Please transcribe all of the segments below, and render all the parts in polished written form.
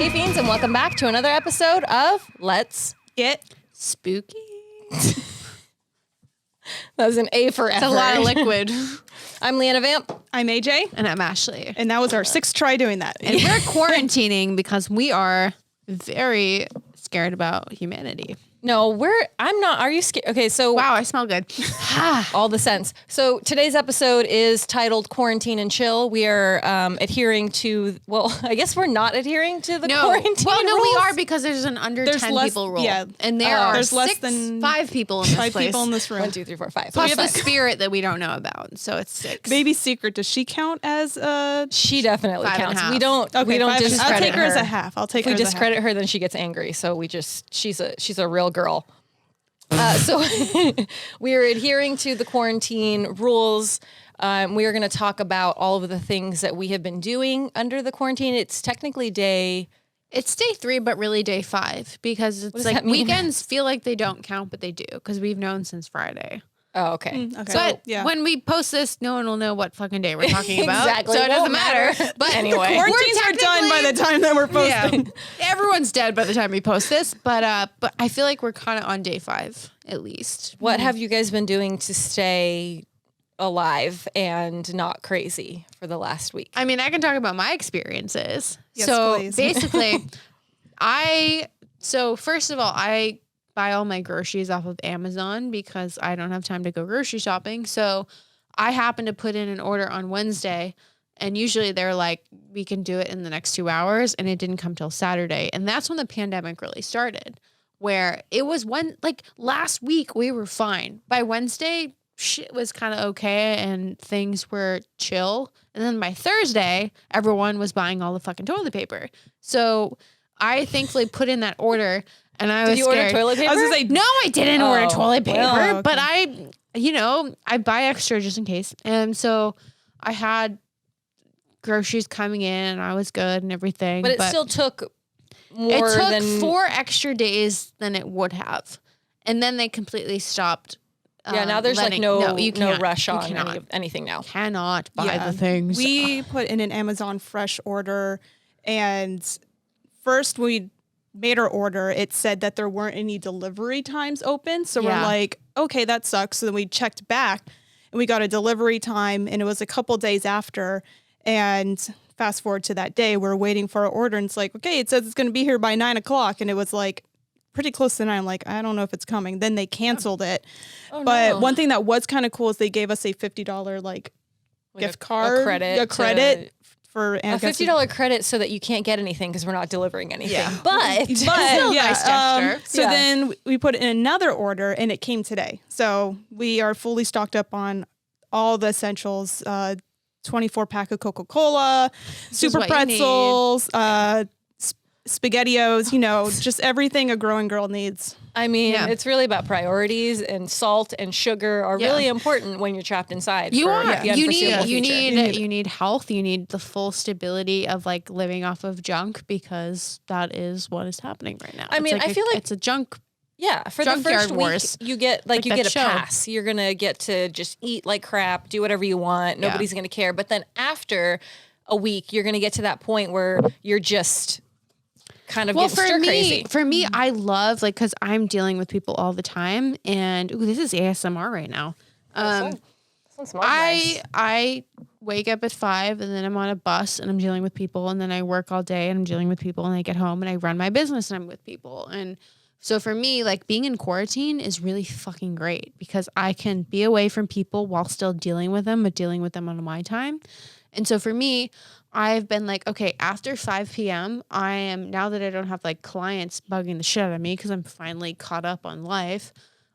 Hey Fiends, and welcome back to another episode of Let's Get Spooky. That was an A for effort. It's a lot of liquid. I'm Leanna Vamp. I'm AJ. And I'm Ashley. And that was our sixth try doing that. And we're quarantining because we are very scared about humanity. No, I'm not. Are you scared? Okay, so. Wow, I smell good. All the sense. So today's episode is titled Quarantine and Chill. We are adhering to, well, I guess we're not adhering to the quarantine Well, no, rules. we are because there's an under 10 people rule. Yeah. And there are there's less than 5 people in this five place. people in this room. 1, 2, 3, 4, 5. Plus the spirit that we don't know about. So it's 6. Baby secret, does she count as She definitely 5 and a counts. half. We don't. Okay, we don't I'll discredit take her as a her. half. I'll take If we her as a half. discredit her, then she gets angry. So she's a real girl. So we are adhering to the quarantine rules. We are going to talk about all of the things that we have been doing under the quarantine. It's technically It's day 3, but really day 5 because it's does like that mean? weekends feel like they don't count, but they do because we've known since Friday. Oh, okay. Okay. But yeah. when we post this, no one will know what fucking day we're talking about. Exactly. So it doesn't Won't matter. matter. But Anyway. Quarantines are done by the time that we're posting. Yeah, everyone's dead by the time we post this. But I feel like we're kind of on day 5 at least. What have you guys been doing to stay alive and not crazy for the last week? I mean, I can talk about my experiences. Yes, so please. basically, first of all, I buy all my groceries off of Amazon because I don't have time to go grocery shopping. So I happened to put in an order on Wednesday, and usually they're like, we can do it in the next 2 hours, and it didn't come till Saturday. And that's when the pandemic really started, where it was last week we were fine. By Wednesday, shit was kind of okay and things were chill. And then by Thursday, everyone was buying all the fucking toilet paper. So I thankfully put in that order, and I was Did you order scared. toilet paper? I was going to say, No, I didn't order toilet paper, well, okay. but I buy extra just in case. And so I had groceries coming in and I was good and everything. but it still took more it took than 4 extra days than it would have. And then they completely stopped. Yeah, now there's letting- no you can't. rush You on cannot. anything now. Cannot buy yeah. the things. We put in an Amazon Fresh order, and first we made our order. It said that there weren't any delivery times open. So Yeah. we're like, okay, that sucks. So then we checked back, and we got a delivery time, and it was a couple days after. And fast forward to that day, we're waiting for our order, and it's like, okay, it says it's going to be here by 9 o'clock. And it was like pretty close to 9. I'm like, I don't know if it's coming. Then they canceled it. Oh, But no. one thing that was kind of cool is they gave us a $50 gift card, a a credit for a $50 credit so that you can't get anything because we're not delivering anything. Yeah. But Still a nice gesture. So Yeah. then we put in another order, and it came today. So we are fully stocked up on all the essentials. 24 pack of Coca-Cola, super what you need. pretzels, SpaghettiOs, just everything a growing girl needs. I mean, Yeah. it's really about priorities, and salt and sugar are Yeah. really important when you're trapped inside. You for are. the You unforeseeable future. need health. You need the full stability of like living off of junk because that is what is happening right now. I mean, I feel like it's a junk. Yeah, for the Junkyard first week, wars. you get Like you that get a show. pass. You're gonna get to just eat like crap, do whatever you want. Yeah. Nobody's gonna care. But then after a week, you're gonna get to that point where you're just kind of getting stir crazy. For me, I love because I'm dealing with people all the time, and this is ASMR right now. This one smells nice. I wake up at 5 and then I'm on a bus and I'm dealing with people, and then I work all day and I'm dealing with people, and I get home and I run my business and I'm with people. And so for me, like being in quarantine is really fucking great because I can be away from people while still dealing with them, but dealing with them on my time. And so for me, I've been like, okay, after 5 p.m., now that I don't have like clients bugging the shit out of me because I'm finally caught up on life,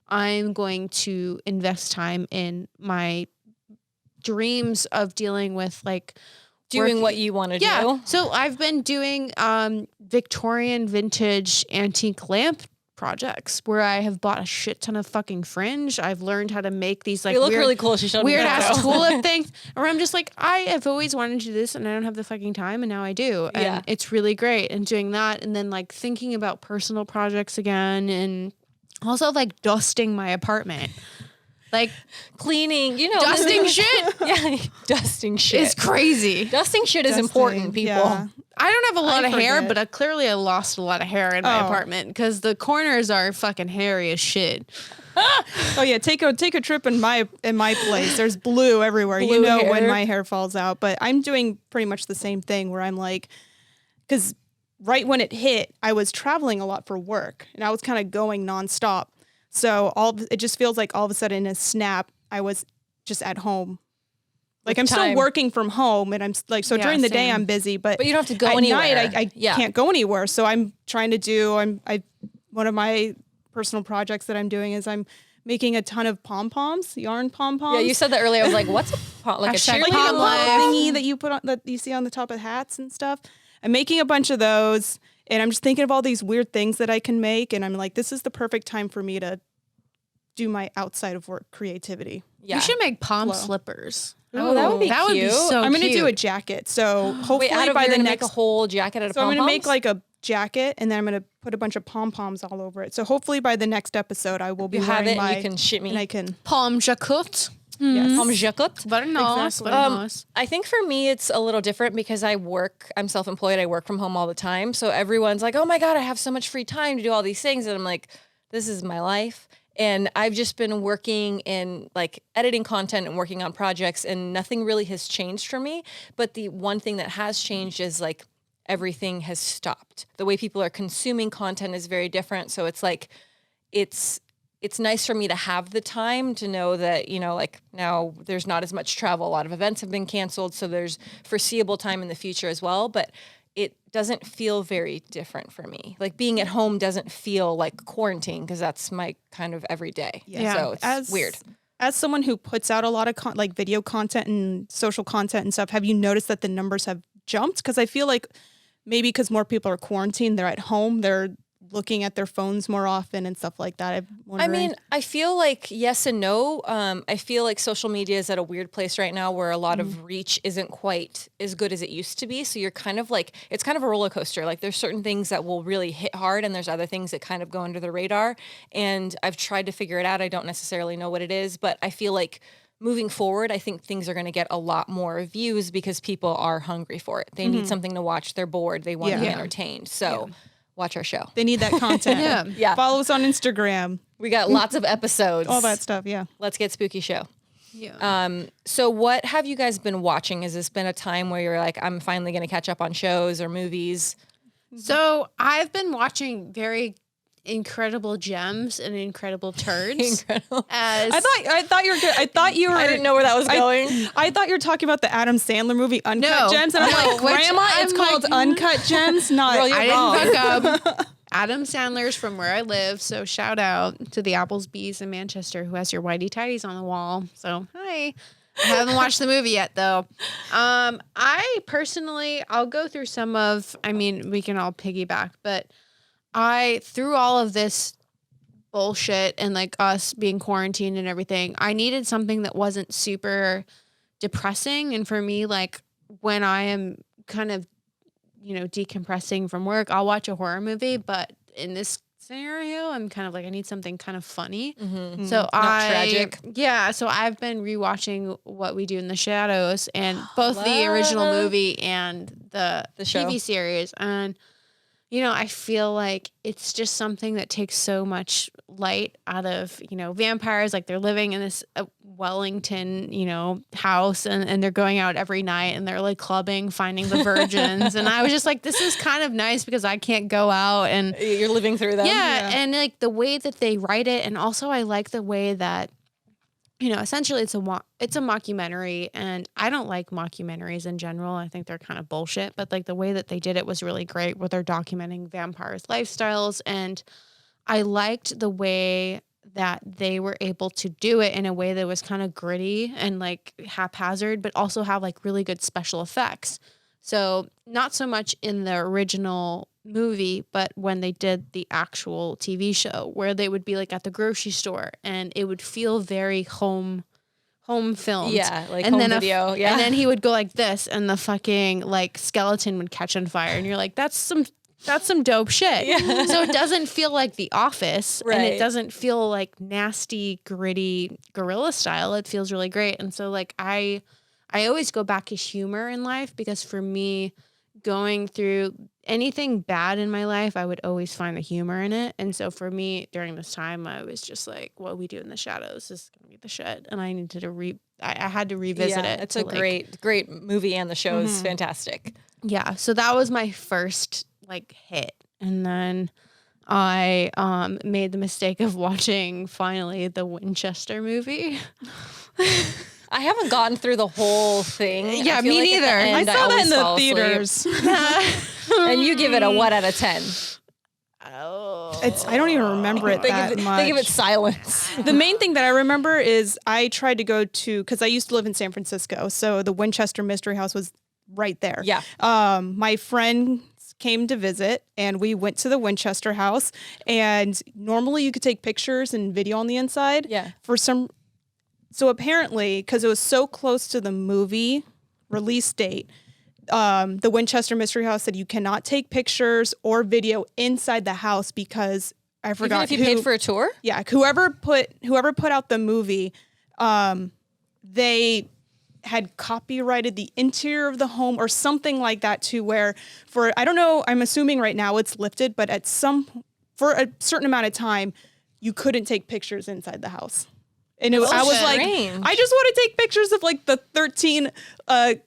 I'm going to invest time in my dreams of dealing with like Doing what you want to do. So I've been doing Victorian vintage antique lamp projects where I have bought a shit ton of fucking fringe. I've learned how to make these like They look weird, really cool. She showed me weird that, ass though. tulip things. Or I'm just like, I have always wanted to do this and I don't have the fucking time, and now I do. And Yeah. it's really great. And doing that, and then like thinking about personal projects again, and also like dusting my apartment. Like cleaning, dusting shit Yeah, dusting shit. is crazy. Dusting shit is important, people. Yeah. I don't have a lot of hair, forget. but clearly I lost a lot of hair in my Oh. apartment because the corners are fucking hairy as shit. Oh yeah, take a trip in my place. There's blue everywhere. Blue When hair. my hair falls out. But I'm doing pretty much the same thing where I'm like, because right when it hit, I was traveling a lot for work and I was kind of going nonstop. So it just feels like all of a sudden in a snap, I was just at home. Like With I'm time. still working from home and I'm like, so Yeah, during the day same. I'm busy, but But you don't have to go at anywhere. night I Yeah. can't go anywhere. So I'm trying to do, one of my personal projects that I'm doing is I'm making a ton of pom-poms, yarn pom-poms. Yeah, you said that earlier. I was like, what's like a Hashtag cheerleader? pom little life. thingy that you put on that you see on the top of hats and stuff. I'm making a bunch of those and I'm just thinking of all these weird things that I can make. And I'm like, this is the perfect time for me to do my outside of work creativity. Yeah. You should make palm Flow. slippers. Oh, that would be That would be cute. so I'm going to cute. do a jacket. So hopefully Wait, out of by you're the gonna next, make a whole jacket out of so I'm pom-poms? going to make like a jacket and then I'm going to put a bunch of pom-poms all over it. So hopefully by the next episode, I will be You have wearing it and my, you can ship me. and I can, palm jacut. yes. Pom jacket. Very nice. Exactly. Very nice. I think for me, it's a little different because I'm self-employed. I work from home all the time. So everyone's like, oh my God, I have so much free time to do all these things. And I'm like, this is my life. And I've just been working in like editing content and working on projects and nothing really has changed for me. But the one thing that has changed is like everything has stopped. The way people are consuming content is very different. So it's like, it's nice for me to have the time to know that, like now there's not as much travel. A lot of events have been canceled. So there's foreseeable time in the future as well. But it doesn't feel very different for me. Like being at home doesn't feel like quarantine because that's my kind of everyday. Yeah. So it's weird. As someone who puts out a lot of like video content and social content and stuff, have you noticed that the numbers have jumped? Because I feel like maybe because more people are quarantined, they're at home, they're looking at their phones more often and stuff like that. I'm wondering. I mean, I feel like yes and no. I feel like social media is at a weird place right now where a lot of reach isn't quite as good as it used to be. So you're kind of like, it's kind of a roller coaster. Like there's certain things that will really hit hard and there's other things that kind of go under the radar. And I've tried to figure it out. I don't necessarily know what it is, but I feel like moving forward, I think things are going to get a lot more views because people are hungry for it. They need something to watch. They're bored. They want to be Yeah. entertained. So watch our show. they need that content. Yeah. Follow us on Instagram, We got lots of episodes. all that stuff. Yeah. Let's get spooky show. Yeah. So what have you guys been watching? Has this been a time where you're like, I'm finally going to catch up on shows or movies? So I've been watching very incredible gems and incredible turds. Incredible. As I thought you were good. I thought you were. I didn't know where that was I- going. I thought you were talking about the Adam Sandler movie Uncut No. Gems, and I'm No, like, which Grandma, it's I'm called like, Uncut Gems, not. Girl, you're I wrong. didn't fuck up. Adam Sandler's from where I live, so shout out to the Applebee's in Manchester who has your whitey tighties on the wall. So hi. I haven't watched the movie yet though. I personally, I'll go through some of. I mean, we can all piggyback, but through all of this bullshit and like us being quarantined and everything, I needed something that wasn't super depressing. And for me, like when I am kind of, decompressing from work, I'll watch a horror movie. But in this scenario, I'm kind of like, I need something kind of funny. Mm-hmm. So tragic. Yeah. So I've been rewatching What We Do in the Shadows and both the original Love. movie and the show. TV series. And I feel like it's just something that takes so much light out of, vampires. Like they're living in this Wellington, house and they're going out every night and they're like clubbing, finding the virgins. And I was just like, this is kind of nice because I can't go out and You're living through them. yeah. And like the way that they write it. And also I like the way that, essentially it's a mockumentary, and I don't like mockumentaries in general. I think they're kind of bullshit, but like the way that they did it was really great where they're documenting vampires' lifestyles. And I liked the way that they were able to do it in a way that was kind of gritty and like haphazard, but also have like really good special effects. So not so much in the original movie, but when they did the actual TV show where they would be like at the grocery store and it would feel very home filmed. Yeah, like and home then video. And then he would go like this and the fucking like skeleton would catch on fire and you're like, that's some That's some dope shit. Yeah. So it doesn't feel like The Office, and it doesn't feel like nasty, gritty guerrilla style. It feels really great. And so like I always go back to humor in life, because for me, going through anything bad in my life, I would always find the humor in it. And so for me, during this time, I was just like, what we do in the shadows is gonna be the shit. And I needed to I had to revisit it. It's a great movie, and the show is fantastic. Yeah. So that was my first like hit. And then I made the mistake of watching finally the Winchester movie. I haven't gotten through the whole thing. Yeah, me neither. I saw that in the theaters. And you give it a what out of 10? Oh. I don't even remember it that much. Think of its silence. The main thing that I remember is I tried to go to, because I used to live in San Francisco, so the Winchester Mystery House was right there. Yeah. My friend came to visit, and we went to the Winchester House, and normally you could take pictures and video on the inside. Yeah. So apparently, because it was so close to the movie release date, the Winchester Mystery House said you cannot take pictures or video inside the house, because I forgot Even if you paid for a tour? Yeah, whoever put out the movie, they had copyrighted the interior of the home or something like that, to where I don't know, I'm assuming right now it's lifted, but for a certain amount of time, you couldn't take pictures inside the house. And I was like, I just want to take pictures of like the 13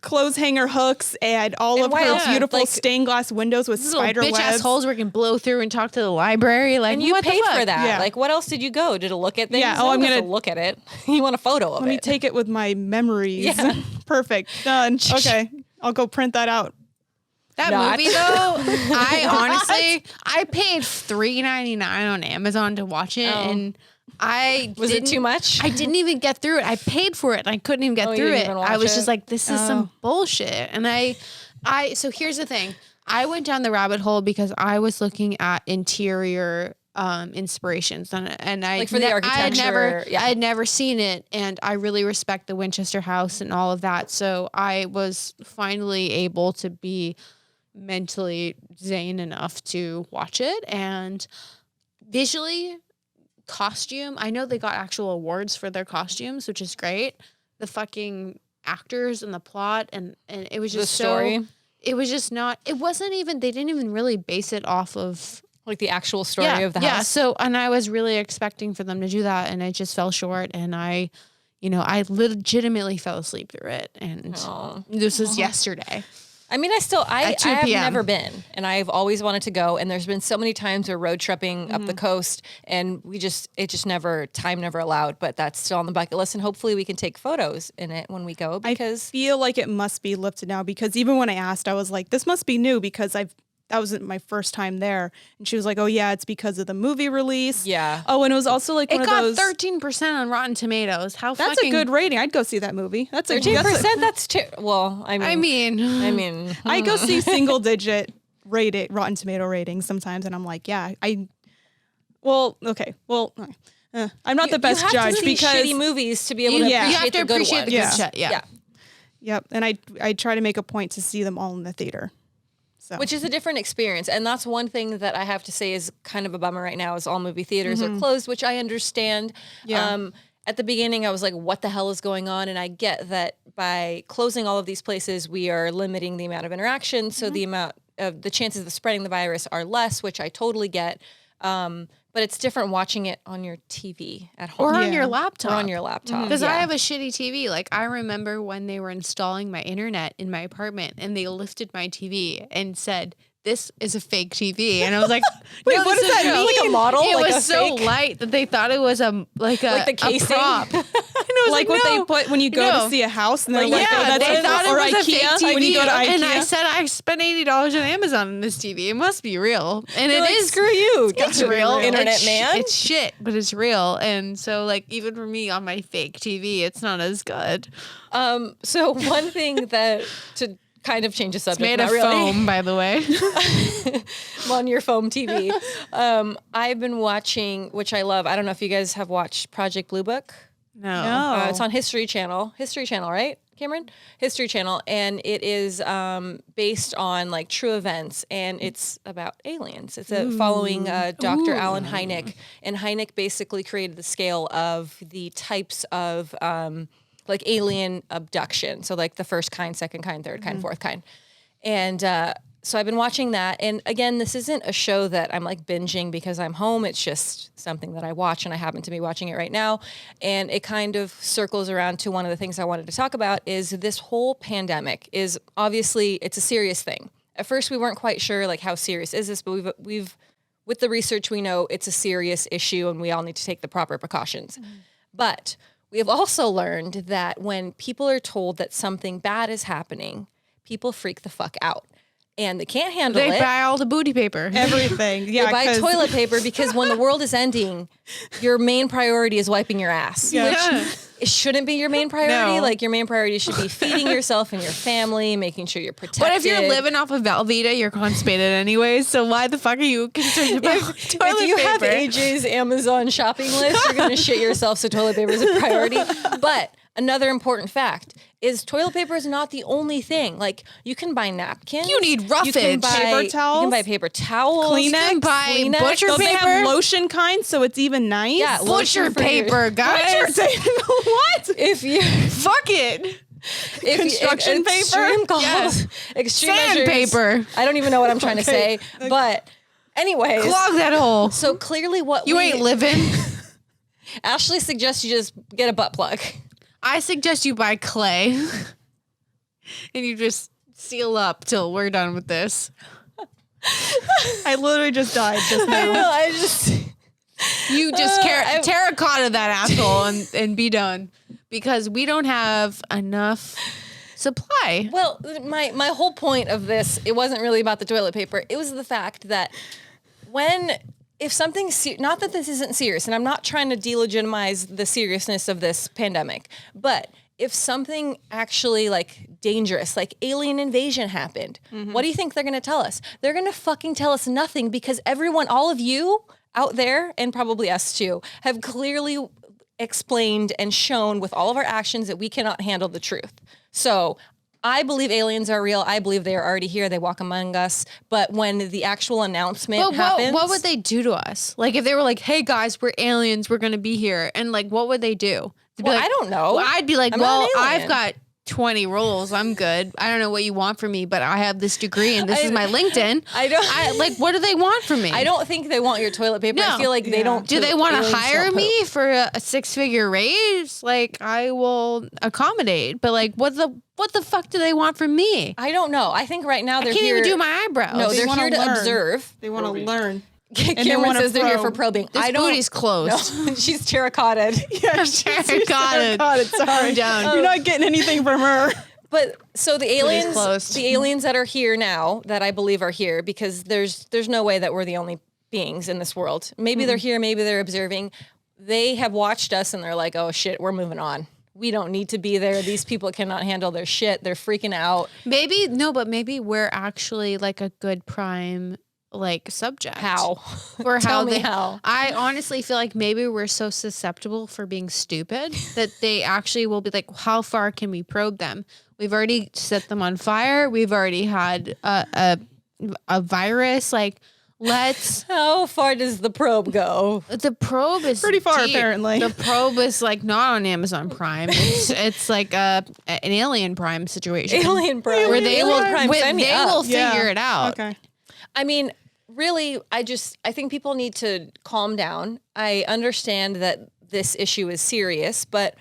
clothes hanger hooks and all of her beautiful stained glass windows with spider webs. Bitch ass holes where we can blow through and talk to the library. Like, and you paid for that. Yeah. Like, what else did you go? Did it look at things? Yeah. I'm gonna look at it. You want a photo of it? Let me take it with my memories. Yeah. Perfect. Done. Okay. I'll go print that out. That movie though, I paid $3.99 on Amazon to watch it, and was it too much? I didn't even get through it. I paid for it and I couldn't even get through it. I was just like, this is some bullshit. And so here's the thing. I went down the rabbit hole because I was looking at interior inspirations, and I like for the architecture. I had never seen it, and I really respect the Winchester House and all of that. So I was finally able to be mentally sane enough to watch it, and visually, costume, I know they got actual awards for their costumes, which is great. The fucking actors and the plot and it was just the story. It was just not. It wasn't even. They didn't even really base it off of like the actual story of the house. Yeah. So, and I was really expecting for them to do that, and it just fell short. And I legitimately fell asleep through it. And this was yesterday. I mean, I have never been, and I've always wanted to go. And there's been so many times we're road tripping up the coast, and time never allowed. But that's still on the bucket list, and hopefully we can take photos in it when we go. Because I feel like it must be lifted now, because even when I asked, I was like, this must be new, because that wasn't my first time there. And she was like, oh yeah, it's because of the movie release. Yeah. Oh, and it was also like it got 13% on Rotten Tomatoes. That's a good rating. I'd go see that movie. That's 13%. That's well, I mean, I go see single digit Rotten Tomato ratings sometimes, and I'm like, yeah, I'm not the best judge, to see because shitty movies to be able to you have to appreciate the good shit. Yeah. Yep. And I try to make a point to see them all in the theater. So. Which is a different experience. And that's one thing that I have to say is kind of a bummer right now, is all movie theaters are closed, which I understand. Yeah. At the beginning, I was like, what the hell is going on? And I get that by closing all of these places, we are limiting the amount of interaction. So the chances of spreading the virus are less, which I totally get. But it's different watching it on your TV at home. Or on your laptop. Or on your laptop. Because I have a shitty TV. Like, I remember when they were installing my internet in my apartment, and they lifted my TV and said, this is a fake TV. And I was like, wait, what does that mean? Like a model? It like was so light that they thought it was like the casing? a prop. Like what they put when you go to see a house, and they're like, oh, that's they thought it was IKEA. a fake TV. When you go to IKEA. And I said, I spent $80 on Amazon on this TV. It must be real. And They're like, screw you. It's real. Internet man. It's shit, but it's real. And so, like, even for me on my fake TV, it's not as good. So one thing that to kind of change the subject. It's made of foam, by the way. On your foam TV. I've been watching, which I love. I don't know if you guys have watched Project Blue Book. No. It's on History Channel. History Channel, right? Cameron, History Channel, and it is based on like true events, and it's about aliens. It's following Dr. Alan Hynek, and Hynek basically created the scale of the types of like alien abduction. So like the first kind, second kind, third kind, fourth kind, and so I've been watching that. And again, this isn't a show that I'm like binging because I'm home. It's just something that I watch, and I happen to be watching it right now. And it kind of circles around to one of the things I wanted to talk about is this whole pandemic is obviously, it's a serious thing. At first we weren't quite sure like how serious is this, but we've with the research, we know it's a serious issue and we all need to take the proper precautions. But we have also learned that when people are told that something bad is happening, people freak the fuck out. And they can't handle it. They buy all the booty paper. Everything. Yeah. They buy toilet paper because when the world is ending, your main priority is wiping your ass. Yeah. Which it shouldn't be your main priority. No. Like your main priority should be feeding yourself and your family, making sure you're protected. But if you're living off of Velveeta, you're constipated anyways. So why the fuck are you concerned about toilet if you have paper? AJ's Amazon shopping list, you're going to shit yourself, so toilet paper is a priority. But another important fact is toilet paper is not the only thing. Like, you can buy napkins. You need roughage. You can buy Paper towels. You can buy paper towels. Kleenex. You can buy Kleenex. butcher Don't they paper. have lotion kind, so it's even nice? Yeah, Butcher lotion for your- paper, guys. What? If you Fuck it. Construction paper? extreme calls, Yes. extreme measures. Sandpaper. I don't even know what I'm trying to say, but anyways. Clog that hole. So clearly, what You ain't living. Ashley suggests you just get a butt plug. I suggest you buy clay and you just seal up till we're done with this. I literally just died just now. I just. You just I- terracotta that asshole and be done because we don't have enough supply. Well, my whole point of this, it wasn't really about the toilet paper. It was the fact that if something's not that this isn't serious, and I'm not trying to delegitimize the seriousness of this pandemic, but if something actually like dangerous, like alien invasion happened, what do you think they're going to tell us? They're going to fucking tell us nothing because everyone, all of you out there, and probably us too, have clearly explained and shown with all of our actions that we cannot handle the truth. So I believe aliens are real. I believe they are already here. They walk among us. But when the actual announcement happens, what would they do to us? Like if they were like, "Hey guys, we're aliens. We're gonna be here," and like, what would they do? They'd be Well, like, I don't know. Well, I'd be like, I'm not "Well, an alien." I've got 20 rolls. I'm good. I don't know what you want from me, but I have this degree and this is my LinkedIn." Like, what do they want from me? I don't think they want your toilet paper. No. I feel like they don't. Do they want to aliens hire don't me poop. for a 6-figure raise? Like, I will accommodate. But like, what the fuck do they want from me? I don't know. I think right now I they're can't here. even do my eyebrows. No, They they're wanna here to learn. observe. They want to learn. Cameron wanna says they're here for probe. probing. This I don't. booty's closed. No, she's terracotted. Yeah, Terracotta. Sorry. down. You're not getting anything from her. But so the aliens, closed. the aliens that are here now, that I believe are here, because there's no way that we're the only beings in this world. Maybe they're here, maybe they're observing. They have watched us and they're like, "Oh shit, we're moving on. We don't need to be there. These people cannot handle their shit. They're freaking out." But maybe we're actually like a good prime like subject. How? For Tell how me they how. I honestly feel like maybe we're so susceptible for being stupid that they actually will be like, how far can we probe them? We've already set them on fire. We've already had a virus. Like, let's. How far does the probe go? The probe is Pretty far, deep. apparently. The probe is like not on Amazon Prime. It's like an Alien Prime situation. Alien Prime. Where they Alien will Prime, sign me they up. will Yeah. figure it out. Okay. I mean, really, I think people need to calm down. I understand that this issue is serious, but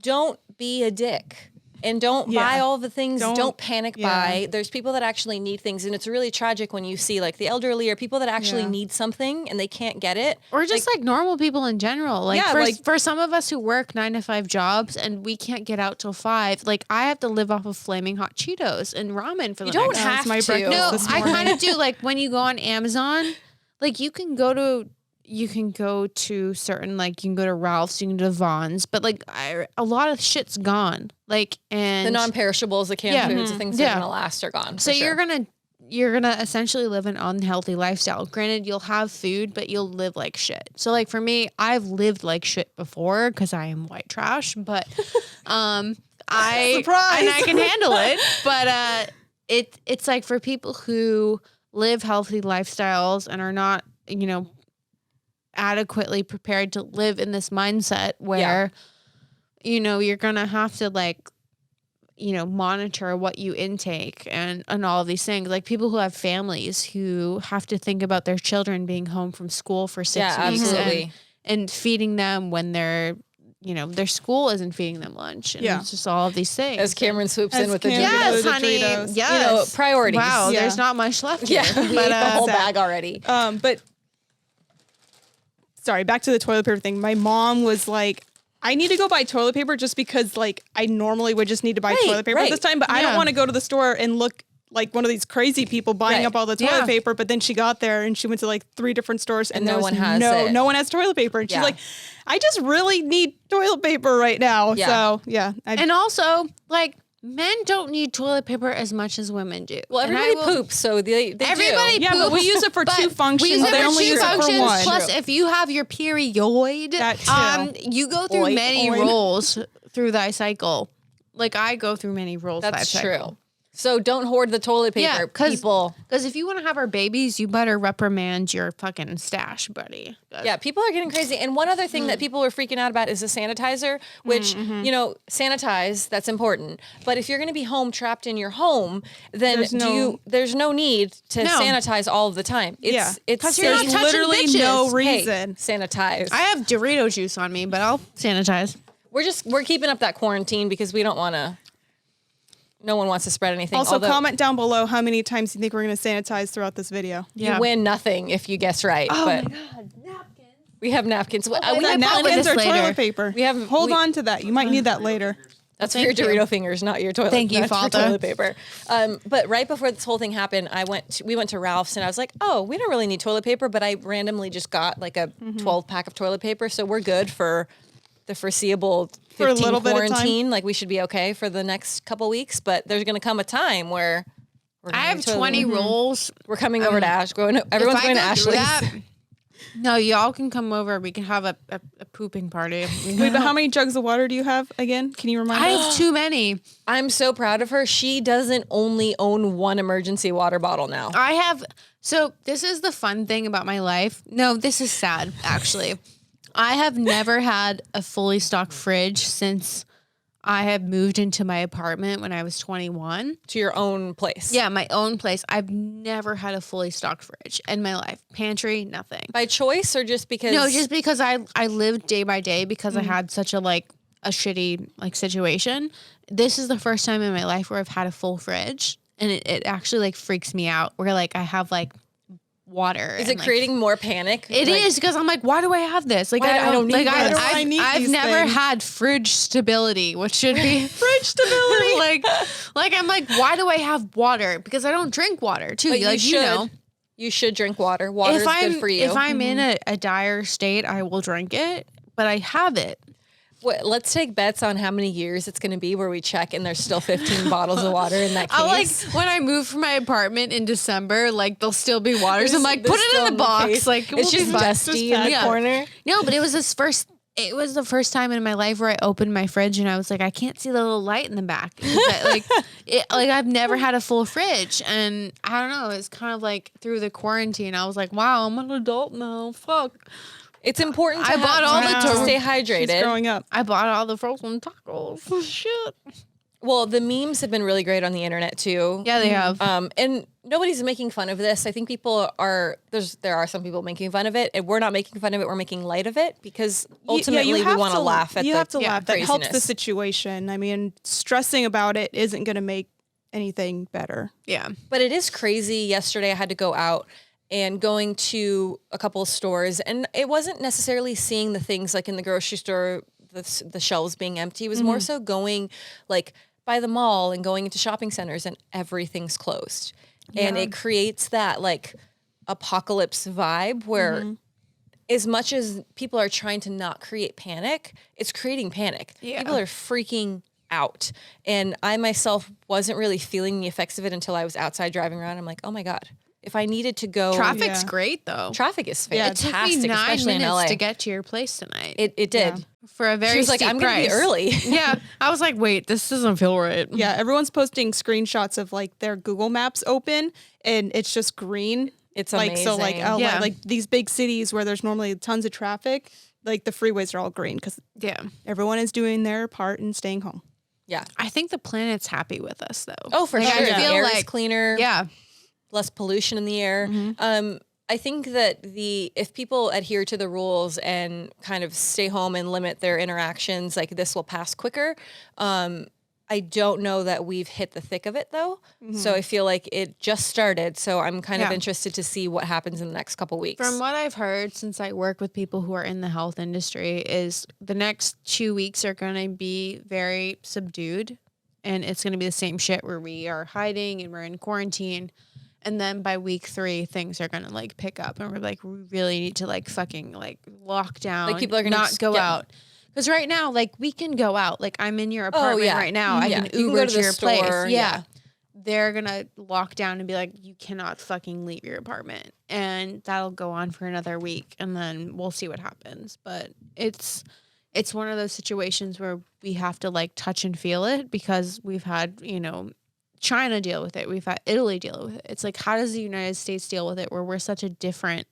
don't be a dick. And don't buy all the things. Don't panic buy. There's people that actually need things. And it's really tragic when you see like the elderly or people that actually need something and they can't get it. Or just like normal people in general. Like, for some of us who work 9-to-5 jobs and we can't get out till 5, like I have to live off of flaming hot Cheetos and ramen for the You don't next have my to. breakfast No, this I morning. kind of do. Like when you go on Amazon, like you can go to certain, like you can go to Ralph's, you can go to Vaughn's, but like a lot of shit's gone. Like, and The non-perishables, the canned foods, the things that Yeah. are going to last are gone. so for sure. you're gonna essentially live an unhealthy lifestyle. Granted, you'll have food, but you'll live like shit. So like for me, I've lived like shit before because I am white trash, but I can handle it. But it's like for people who live healthy lifestyles and are not, adequately prepared to live in this mindset where, you're going to have to monitor what you intake and all of these things. Like people who have families who have to think about their children being home from school for 6 weeks absolutely. and feeding them when their school isn't feeding them lunch. And it's just all of these things. As Cameron swoops in with the yes, Doritos. honey. Doritos. Yes. Priorities. Wow, there's not much left here. Yeah, we ate the whole bag already. But sorry, back to the toilet paper thing. My mom was like, I need to go buy toilet paper just because I normally would just need to buy toilet paper this time, but I don't want to go to the store and look like one of these crazy people buying up all the toilet paper. But then she got there and she went to 3 different stores and no one has no one has toilet paper. And she's like, I just really need toilet paper right now. Yeah. So and also men don't need toilet paper as much as women do. Well, everybody poops, so they everybody do. poops, but we use it for 2 functions. We use They it only for 2 use it for functions. one. Plus, if you have your period, That too. you go through many rolls through thy cycle. Like I go through many rolls. That's thy true. cycle. So don't hoard the toilet paper, people. Because if you want to have our babies, you better reprimand your fucking stash, buddy. Yeah, people are getting crazy. And one other thing that people are freaking out about is the sanitizer, which, sanitize, that's important. But if you're going to be home trapped in your home, then there's no need to sanitize all of the time. It's because you're not touching literally bitches. no Hey, reason. sanitize. I have Dorito juice on me, but I'll sanitize. We're keeping up that quarantine because we don't want to. No one wants to spread anything. Also, comment down below how many times you think we're going to sanitize throughout this video. You win nothing if you guess right. Oh but my God, napkins. we have napkins. We have have Napkins or later. toilet paper. Hold on to that. You might need that later. That's for your Dorito fingers, not your toilet. Thank you, not Father. your toilet paper. But right before this whole thing happened, we went to Ralph's and I was like, oh, we don't really need toilet paper, but I randomly just got a 12-pack of toilet paper, so we're good for the foreseeable 15 for a little quarantine. bit of time. We should be okay for the next couple weeks, but there's going to come a time where I have 20 rolls. We're coming over to everyone's going to Ashley's. No, y'all can come over. We can have a pooping party. Wait, but how many jugs of water do you have again? Can you remind I us? have too many. I'm so proud of her. She doesn't only own one emergency water bottle now. So this is the fun thing about my life. No, this is sad, actually. I have never had a fully stocked fridge since I have moved into my apartment when I was 21. To your own place. Yeah, my own place. I've never had a fully stocked fridge in my life. Pantry, nothing. By choice or just because? No, just because I lived day by day because I had such a shitty situation. This is the first time in my life where I've had a full fridge, and it actually freaks me out. Where I have water. Is it creating more panic? It is because I'm why do I have this? I don't need this. I've never had fridge stability, which should be fridge stability. I'm why do I have water? Because I don't drink water too. But you should drink water. Water is good for you. If I'm in a dire state, I will drink it, but I have it. Let's take bets on how many years it's going to be where we check and there's still 15 bottles of water in that case. When I move from my apartment in December, there'll still be water. So I'm put it in the box. It's just dusty in the corner. No, but it was the first time in my life where I opened my fridge and I was I can't see the little light in the back. I've never had a full fridge, and I don't know. It's kind of through the quarantine, I was wow, I'm an adult now. Fuck. It's important to stay hydrated. She's growing up. I bought all the frozen tacos. Shit. Well, the memes have been really great on the internet too. Yeah, they have. And nobody's making fun of this. I think there are some people making fun of it, and we're not making fun of it. We're making light of it because ultimately we want to laugh at you have to laugh. That craziness. helps the situation. I mean, stressing about it isn't going to make anything better. Yeah. But it is crazy. Yesterday I had to go out and going to a couple of stores, and it wasn't necessarily seeing the things in the grocery store, the shelves being empty. It was more so going by the mall and going into shopping centers and everything's closed. Yeah. And it creates that apocalypse vibe where as much as people are trying to not create panic, it's creating panic. Yeah. People are freaking out. And I myself wasn't really feeling the effects of it until I was outside driving around. I'm oh my God. If I needed to go... Traffic's great, though. Traffic is fantastic, it took me 9 especially in LA. minutes to get to your place tonight. It did. for a very She was like, steep I'm going to be price. early. Yeah. I was like, wait, this doesn't feel right. Yeah, everyone's posting screenshots of like their Google Maps open and it's just green. It's like so like amazing. Yeah. like these big cities where there's normally tons of traffic, like the freeways are all green because Yeah. everyone is doing their part and staying home. Yeah. I think the planet's happy with us, though. Oh, for Like, sure. I The feel air is like, cleaner. yeah. Less pollution in the air. I think that if people adhere to the rules and kind of stay home and limit their interactions, like this will pass quicker. I don't know that we've hit the thick of it though. So I feel like it just started. So I'm kind of Yeah. interested to see what happens in the next couple weeks. From what I've heard since I work with people who are in the health industry is the next 2 weeks are going to be very subdued, and it's going to be the same shit where we are hiding and we're in quarantine. And then by week 3, things are going to like pick up and we're like, we really need to like fucking like lock down. Like, people are gonna not just go get- out. Because right now, like we can go out. Like I'm in your apartment yeah. right now. I Yeah. can You can Uber go to to the your store, place. yeah. They're going to lock down and be like, you cannot fucking leave your apartment. And that'll go on for another week. And then we'll see what happens. But it's one of those situations where we have to like touch and feel it because we've had, China deal with it. We've had Italy deal with it. It's like, how does the United States deal with it where we're such a different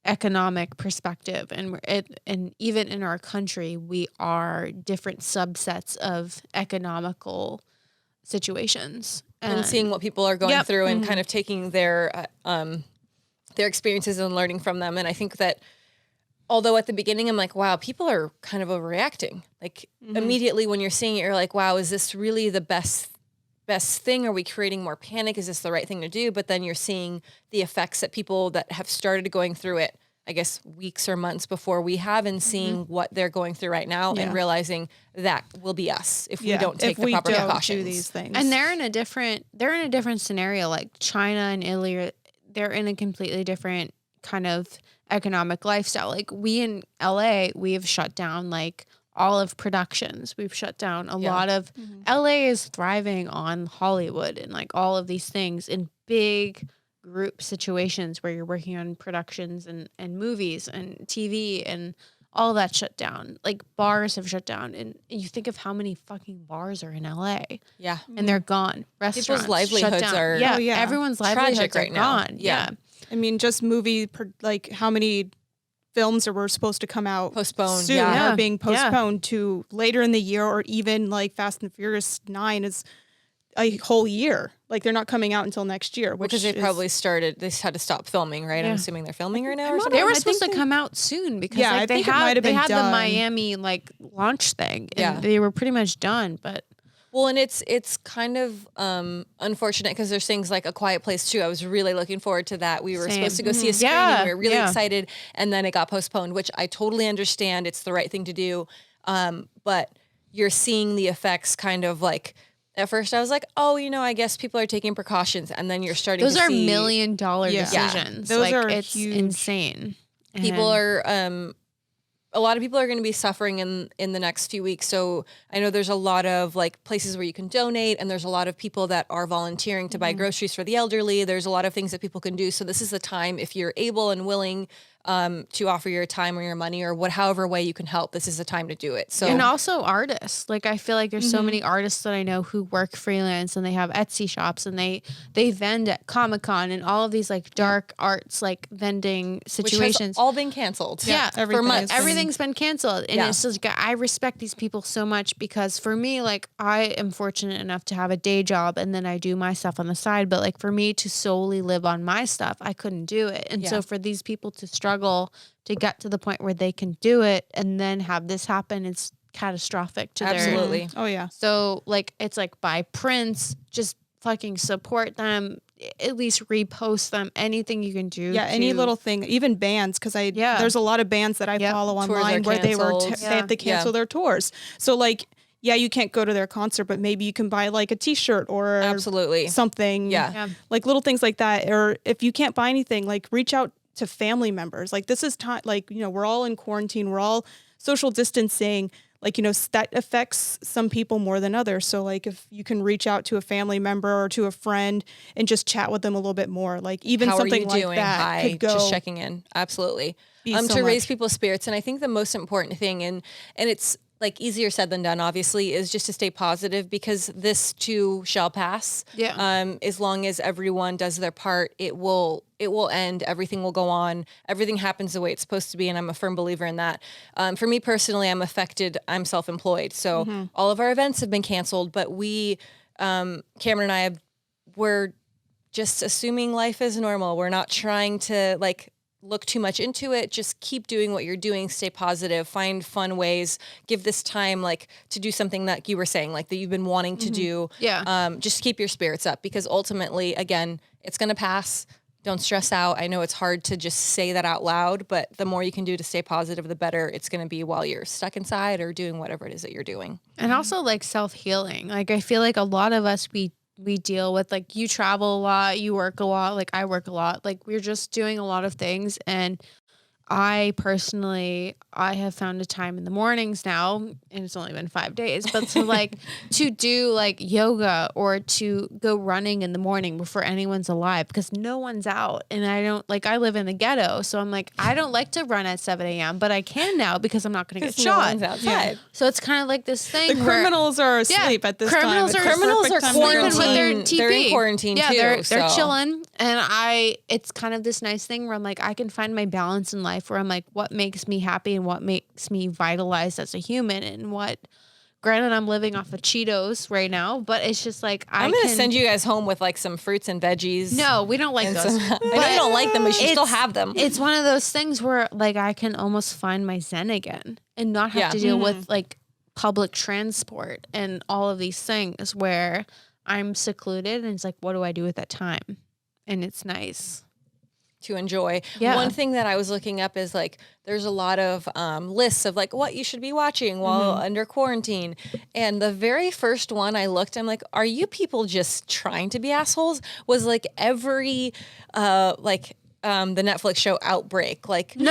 economic perspective and even in our country, we are different subsets of economical situations. and seeing what people are going Yep. through and kind of taking their experiences and learning from them. And I think that although at the beginning I'm like, wow, people are kind of overreacting. Like immediately when you're seeing it, you're like, wow, is this really the best thing? Are we creating more panic? Is this the right thing to do? But then you're seeing the effects that people that have started going through it, I guess, weeks or months before we have, and seeing what they're going through right now and realizing that will be us if we don't take the proper precautions. do these things. And they're in a different scenario. Like China and Italy, they're in a completely different kind of economic lifestyle. Like we in LA, we have shut down like all of productions. We've shut down a lot of LA is thriving on Hollywood and like all of these things in big group situations where you're working on productions and movies and TV and all that shut down. Like bars have shut down, and you think of how many fucking bars are in LA. Yeah. And they're gone. Restaurants shut livelihoods down. are everyone's livelihoods tragic are right now. gone. Yeah. I mean, just like how many films were supposed to come out Postponed, soon yeah. are being postponed to later in the year, or even like Fast and Furious 9 is a whole year. Like they're not coming out until next year, Because they probably they had to stop filming, right? I'm Yeah. assuming they're filming right now or not- something. They were I supposed to think come out soon because Yeah, I like, they think it might had have they been had the done. Miami like launch thing, and Yeah. they were pretty much done. But Well, and it's kind of unfortunate because there's things like A Quiet Place 2. I was really looking forward to that. We were Same. supposed to go see a screening. Yeah, We were really yeah. excited, and then it got postponed, which I totally understand. It's the right thing to do. But you're seeing the effects kind of like, at first I was like, oh, I guess people are taking precautions. And then you're starting those to are see $1 million decisions. Those like, are it's huge. insane. people And- are a lot of people are going to be suffering in the next few weeks. So I know there's a lot of like places where you can donate, and there's a lot of people that are volunteering to buy groceries for the elderly. There's a lot of things that people can do. So this is the time, if you're able and willing to offer your time or your money or however way you can help, this is the time to do it. So And also artists. Like I feel like there's so many artists that I know who work freelance and they have Etsy shops and they vend at Comic-Con and all of these like dark arts like vending which situations. has all been canceled. Yeah, for everything months. has Everything's been canceled. And Yeah. it's just like, I respect these people so much because for me, like I am fortunate enough to have a day job and then I do my stuff on the side. But like for me to solely live on my stuff, I couldn't do it. And Yeah. so for these people to struggle to get to the point where they can do it and then have this happen, it's catastrophic to their Absolutely. Oh yeah. So like it's like buy prints, just fucking support them, at least repost them, anything you can do. Yeah, any to- little thing, even bands, because Yeah. there's a lot of bands that I Yep. follow Tours are online where they were canceled. they had to cancel Yeah. their tours. So like, yeah, you can't go to their concert, but maybe you can buy like a T-shirt or Absolutely. something. Yeah. Yeah. like little things like that. Or if you can't buy anything, like reach out to family members. Like this is time. Like we're all in quarantine. We're all social distancing. Like that affects some people more than others. So like if you can reach out to a family member or to a friend and just chat with them a little bit more, like even How something are you like doing? that Hi, could go. just checking in. Absolutely. be so to raise much. people's spirits. And I think the most important thing, and it's like easier said than done, obviously, is just to stay positive, because this too shall pass. Yeah. As long as everyone does their part, it will end. Everything will go on. Everything happens the way it's supposed to be. And I'm a firm believer in that. For me personally, I'm affected. I'm self-employed. So all of our events have been canceled, but Cameron and I we're just assuming life is normal. We're not trying to like look too much into it. Just keep doing what you're doing. Stay positive. Find fun ways. Give this time like to do something that you were saying, like that you've been wanting to do. Yeah. Just keep your spirits up, because ultimately, again, it's going to pass. Don't stress out. I know it's hard to just say that out loud, but the more you can do to stay positive, the better it's going to be while you're stuck inside or doing whatever it is that you're doing. And also like self-healing. Like I feel like a lot of us, we deal with, like, you travel a lot, you work a lot, like I work a lot, like we're just doing a lot of things. And I personally, I have found a time in the mornings now, and it's only been 5 days, but to like to do like yoga or to go running in the morning before anyone's alive, because no one's out. And I live in the ghetto, so I'm like, I don't like to run at 7 a.m., but I can now because I'm not going to get No shot. one's outside. So it's kind of like this thing The where criminals are asleep at this criminals time. are- Criminals are quarantined with their quarantined. They're in TP. quarantine yeah, too. they're so. chilling, and it's kind of this nice thing where I'm like, I can find my balance in life, where I'm like, what makes me happy and what makes me vitalized as a human, and what. Granted, I'm living off of Cheetos right now, but it's just like I'm going to send you guys home with like some fruits and veggies. No, we don't like And those. some, I know you don't like them, but you still have them. It's one of those things where like I can almost find my zen again and not have Yeah. to deal with like public transport and all of these things where I'm secluded, and it's like, what do I do with that time? And it's nice. To enjoy. Yeah. One thing that I was looking up is like there's a lot of lists of like what you should be watching while under quarantine. And the very first one I looked, I'm like, are you people just trying to be assholes? Was like every the Netflix show Outbreak. Like No,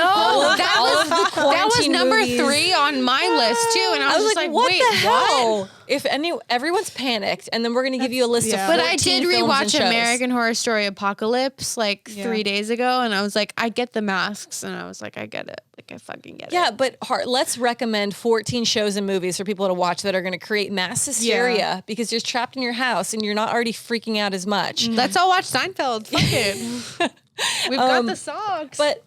that was quarantine number movies. 3 on my list too, and I was just like, what wait, the hell? what? If everyone's panicked, and then we're gonna give you a list of 14 But I did films and rewatch shows. American Horror Story Apocalypse like Yeah. 3 days ago, and I was like, I get the masks, and I was like, I get it. Like, I fucking get it. Yeah, but let's recommend 14 shows and movies for people to watch that are going to create mass hysteria because you're trapped in your house and you're not already freaking out as much. Let's all watch Seinfeld. Fuck it. We've got the socks. But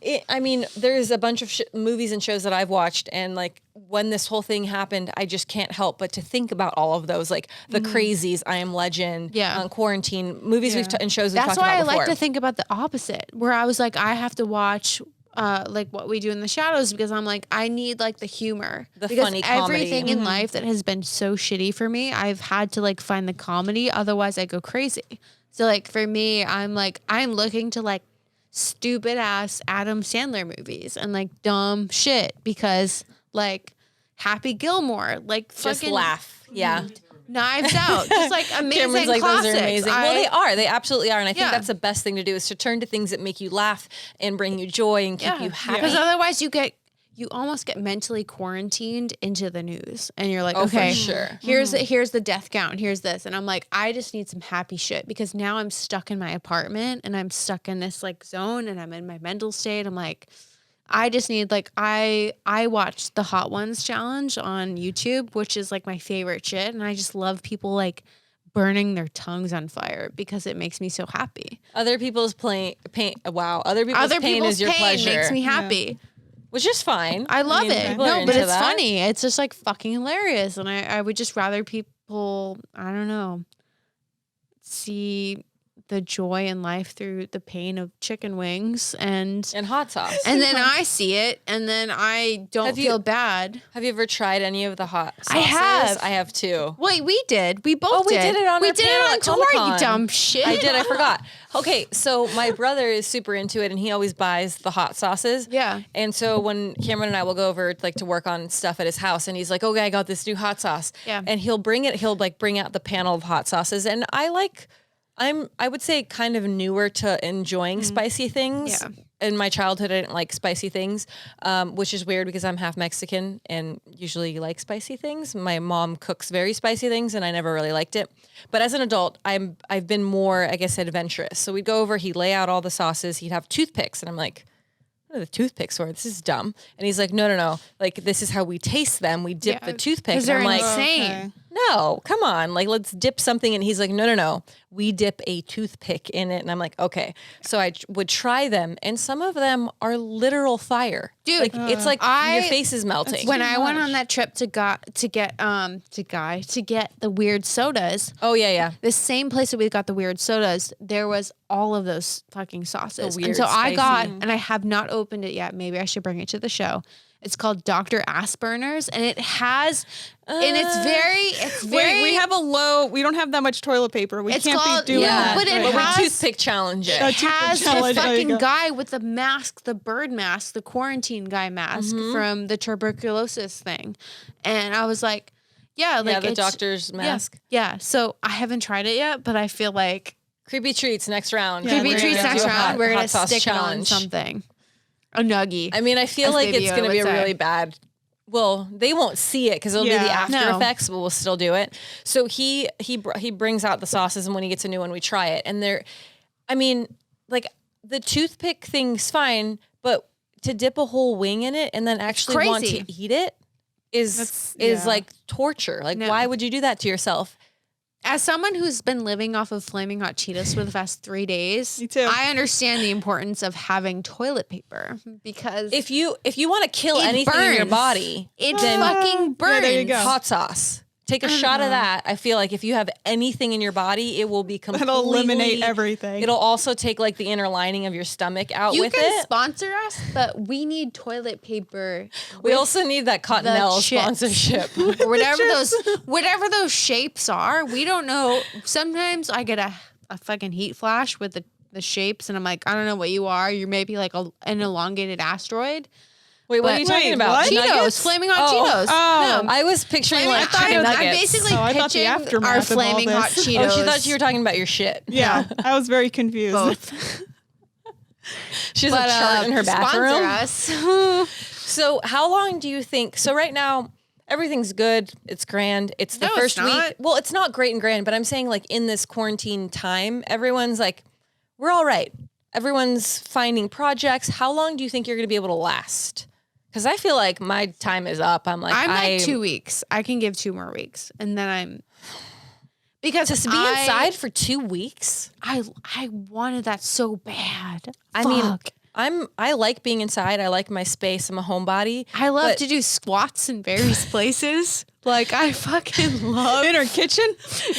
there's a bunch of movies and shows that I've watched, and like when this whole thing happened, I just can't help but to think about all of those, like The Crazies, I Am Legend, Quarantine, movies and shows we've That's talked why about I before. like to think about the opposite, where I was like, I have to watch like What We Do in the Shadows, because I'm like, I need like the humor, The because funny comedy. everything in life that has been so shitty for me, I've had to like find the comedy, otherwise I go crazy. So like for me, I'm looking to like stupid ass Adam Sandler movies and like dumb shit, because like Happy Gilmore, like just fucking laugh. Yeah. Knives Out, just like amazing Cameron's like, classics. those are amazing. Well, they are. They absolutely are. And I think Yeah. that's the best thing to do, is to turn to things that make you laugh and bring you joy and keep you happy. Because otherwise you almost get mentally quarantined into the news, and you're like, Oh, for okay, sure. here's the death count, here's this, and I'm like, I just need some happy shit, because now I'm stuck in my apartment and I'm stuck in this like zone, and I'm in my mental state. I'm like, I just need like I watched the Hot Ones challenge on YouTube, which is like my favorite shit, and I just love people like burning their tongues on fire because it makes me so happy. Other people's pain. Wow. Other pain is your pleasure. makes me happy. Which is fine. I love it. people are No, but into it's that. funny. It's just like fucking hilarious. And I would just rather people, I don't know, see the joy in life through the pain of chicken wings, and hot sauce. then I see it, and then I don't feel bad. Have you ever tried any of the hot sauces? I have. I have too. Wait, we did. We both we did it on We our did panel it on at tour, Comic-Con. you dumb shit. I did. I forgot. Okay, so my brother is super into it, and he always buys the hot sauces. Yeah. And so when Cameron and I will go over like to work on stuff at his house, and he's like, "Okay, I got this new hot sauce." Yeah. And he'll bring it. He'll like bring out the panel of hot sauces, and I would say kind of newer to enjoying spicy things. Yeah. In my childhood, I didn't like spicy things, which is weird because I'm half Mexican and usually like spicy things. My mom cooks very spicy things, and I never really liked it. But as an adult, I've been more, I guess, adventurous. So we'd go over, he'd lay out all the sauces, he'd have toothpicks, and I'm like, what are the toothpicks for? This is dumb. And he's like, no. Like, this is how we taste them. We dip the toothpick. Because And they're I'm like, insane. no, come on. Like, let's dip something. And he's like, no. We dip a toothpick in it. And I'm like, okay. So I would try them. And some of them are literal fire. Dude, like, it's like your face is melting. When I went on that trip to get the weird sodas. Oh, yeah. The same place that we got the weird sodas, there was all of those fucking sauces. The weird, and so I spicy. got, and I have not opened it yet. Maybe I should bring it to the show. It's called Dr. Ass-Burners, and it has, and it's very. Wait, we don't have that much toilet paper. We It's can't called- be doing yeah, that. but it But we has- toothpick challenge it. A It has toothpick challenge, the there you fucking go. guy with the mask, the bird mask, the quarantine guy mask from the tuberculosis thing. And I was like, yeah, like the it's- doctor's yeah, mask. Yeah. So I haven't tried it yet, but I feel like Creepy treats next round. Yeah, creepy we're treats gonna next do a round, we're hot gonna sauce stick it on challenge. something. A nuggie. I mean, I feel As like Baby it's Yoda going to be a would say. really bad. Well, they won't see it because it'll be the Yeah. after No. effects, but we'll still do it. So he brings out the sauces, and when he gets a new one, we try it. And I mean, like the toothpick thing's fine, but to dip a whole wing in it and then actually want crazy. to eat it is like torture. Like, No. why would you do that to yourself? As someone who's been living off of Flaming Hot Cheetos for the past 3 days, Me too. I understand the importance of having toilet paper because If you want to kill It anything in your burns. body, it then fucking burns. Yeah, there you go. hot sauce. Take a shot of that. I feel like if you have anything in your body, it will be completely. That'll eliminate everything. It'll also take like the inner lining of your stomach out You with can it. sponsor us, but we need toilet paper. We also need that Cottonelle chip. sponsorship. Or whatever those shapes are. We don't know. Sometimes I get a fucking heat flash with the shapes, and I'm like, I don't know what you are. You're maybe like an elongated asteroid. Wait, what are you talking about? what? Cheetos, Nuggets? Flaming Hot Oh. Cheetos. Oh. No. I was picturing like I'm chicken nuggets. basically Oh, I thought the pitching aftermath our of all Flaming Hot this. Cheetos. Oh, she thought you were talking about your shit. Yeah, I was very confused. both. She's a chart in her bathroom. Sponsor us. So how long do you think? So right now, everything's good. It's grand. It's the No, first it's week. not. Well, it's not great and grand, but I'm saying like in this quarantine time, everyone's like, we're all right. Everyone's finding projects. How long do you think you're going to be able to last? Because I feel like my time is up. I'm like 2 weeks. I can give 2 more weeks, and then I'm because to be inside for 2 weeks. I wanted that so bad. I mean, I like being inside. I like my space. I'm a homebody. I love but- to do squats in various places. Like I fucking love In her kitchen?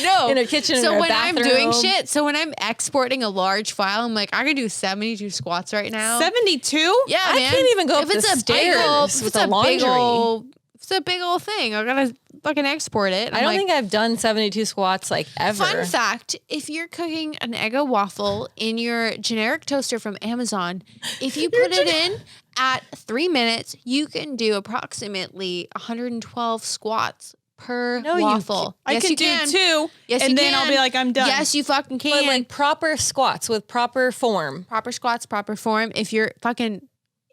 no in a kitchen, So or a when I'm doing bathroom. shit, so when I'm exporting a large file, I'm like, I can do 72 squats right now. 72? Yeah, I man. can't even go up if it's the a big stairs old, if with it's the a laundry. big old, if it's a big old thing. I gotta fucking export it. I don't think I've done 72 squats like ever. Fun fact, if you're cooking an Eggo waffle in your generic toaster from Amazon, if you put it in at 3 minutes, you can do approximately 112 squats per No, you waffle. I Yes, can you do can. 2, Yes, and you then I'll can. be like, I'm done. Yes, you fucking can. But like proper squats with proper form. Proper squats, proper form. If you're fucking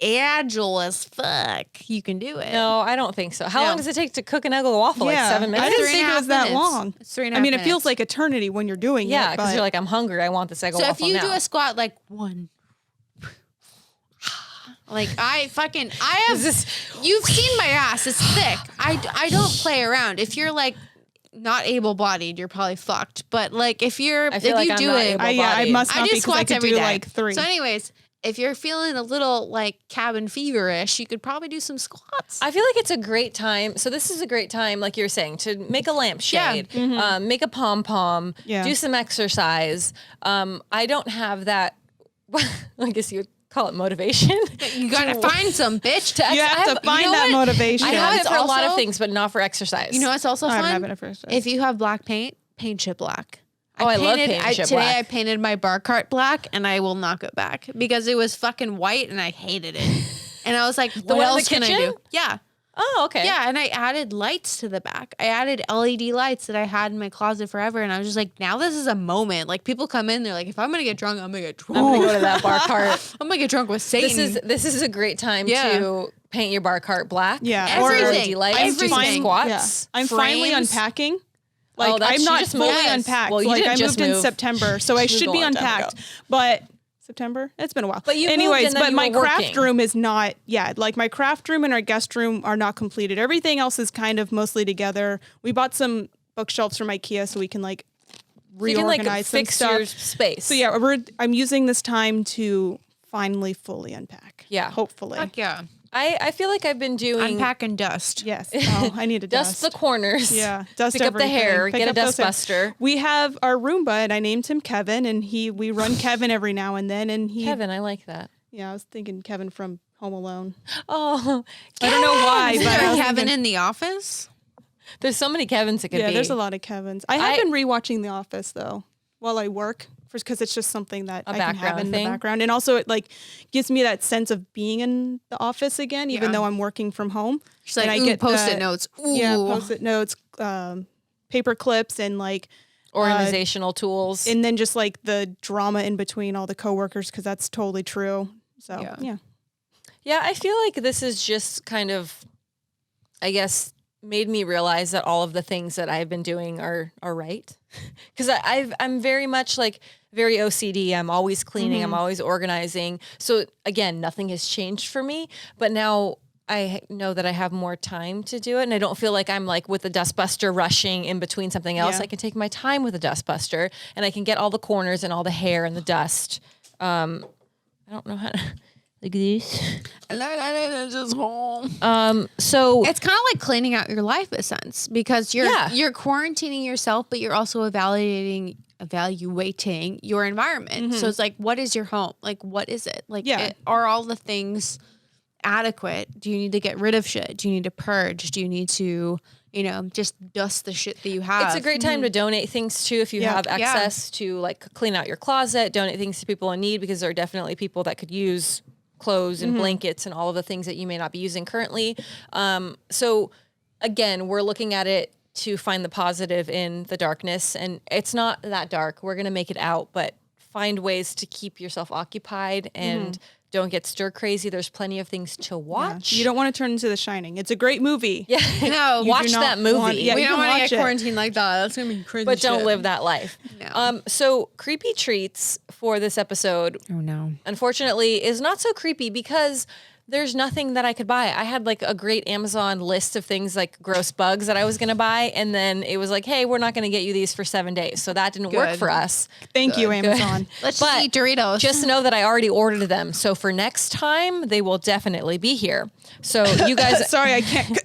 agile as fuck, you can do it. No, I don't think so. How No. long does it take to cook an Eggo waffle? Like 7 I minutes? didn't It's think it was 3.5 that minutes. long. It's 3.5 I mean, it minutes. feels like eternity when you're doing Yeah, it. because but you're like, I'm hungry. I want this Eggo So if waffle you now. do a squat like 1, like I have. Is this- You've seen my ass; it's thick. I don't play around. If you're like not able-bodied, you're probably fucked. But like if you're I feel if like you I'm do not it, able- I must I not do be because I squats could every do day. like 3. So, anyways, if you're feeling a little like cabin feverish, you could probably do some squats. I feel like it's a great time. So this is a great time, like you're saying, to make a lampshade, make a pom-pom, Yeah. do some exercise. I don't have that, I guess you would call it motivation. You gotta find some bitch. You have to find that motivation. I have it It's for a lot of also- things, but not for exercise. You know what's also I'm fun? having it first. If you have black paint it black. Oh, I love painting shit Today black. I painted my bar cart black, and I will not go back because it was fucking white, and I hated it. And I was like, what one in the else can I kitchen? do? Yeah. Oh, okay. Yeah, and I added lights to the back. I added LED lights that I had in my closet forever, and I was just like, now this is a moment. Like people come in, they're like, if I'm gonna get drunk, I'm gonna get drunk. I'm gonna go to that bar cart. I'm gonna get drunk with Satan. This is a great time Yeah. to paint your bar cart black. Yeah. Add Or- some Everything. LED lights, do some Everything. squats. I'm finally frames. unpacking. Like that's- I'm you not just fully moved. unpacked. Well, you like didn't I just moved in move. September, so I This was should a be long time unpacked. ago. But September. It's been a while. But you moved anyways, and then but you my were craft working. room is not. Yeah, like my craft room and our guest room are not completed. Everything else is kind of mostly together. We bought some bookshelves from IKEA so we can like So you can like reorganize some fix stuff. your space. So yeah, I'm using this time to finally fully unpack. Yeah. Hopefully. Fuck yeah. I feel like I've been doing Unpack and dust. Yes. Oh, I need to dust the corners. Yeah, dust Pick up the everything. hair. Pick Get a up those dust hair. buster. We have our Roomba, and I named him Kevin, and we run Kevin every now and then, and he. Kevin, I like that. Yeah, I was thinking Kevin from Home Alone. Oh, I don't know why, Is but I there a was Kevin thinking- in the office? there's so many Kevins it could Yeah, be. there's a lot of Kevins. I have been rewatching The Office though while I work, because it's just something that I can have background in thing? the background, and also it like gives me that sense of being in the office again, even Yeah. though I'm working from home. She's like, And I ooh, get post-it the- notes. Ooh. Yeah, post-it notes, paper clips, and like. Organizational tools. And then just like the drama in between all the coworkers, because that's totally true. So yeah. Yeah, I feel like this is just kind of, I guess, made me realize that all of the things that I've been doing are right. Because I'm very much like very OCD. I'm always cleaning. I'm always organizing. So again, nothing has changed for me. But now I know that I have more time to do it, and I don't feel like I'm like with the dustbuster rushing in between something else. Yeah. I can take my time with the dustbuster, and I can get all the corners and all the hair and the dust. I don't know how to like this. So It's kind of like cleaning out your life in a sense, because you're quarantining yourself, but you're also evaluating your environment. So it's like, what is your home? Like, what is it? Like, are all the things adequate? Do you need to get rid of shit? Do you need to purge? Do you need to, just dust the shit that you have? it's a great time to donate things too if you have access to like clean out your closet, donate things to people in need, because there are definitely people that could use clothes and blankets and all of the things that you may not be using currently. So again, we're looking at it to find the positive in the darkness, and it's not that dark. We're going to make it out, but find ways to keep yourself occupied and don't get stir crazy. There's plenty of things to watch. You don't want to turn into The Shining. It's a great movie. Yeah. No, You watch do not that movie. want- yeah, we you don't can want to watch get it. quarantined like that. That's gonna be crazy. But don't shit. live that life. No. So creepy treats for this episode, Oh no. unfortunately, is not so creepy because there's nothing that I could buy. I had like a great Amazon list of things like gross bugs that I was going to buy. And then it was like, hey, we're not going to get you these for 7 days. So that didn't work Good. for us. Thank you, Amazon. Let's But just eat Doritos. Just know that I already ordered them. So for next time, they will definitely be here. So you guys, Sorry, I can't.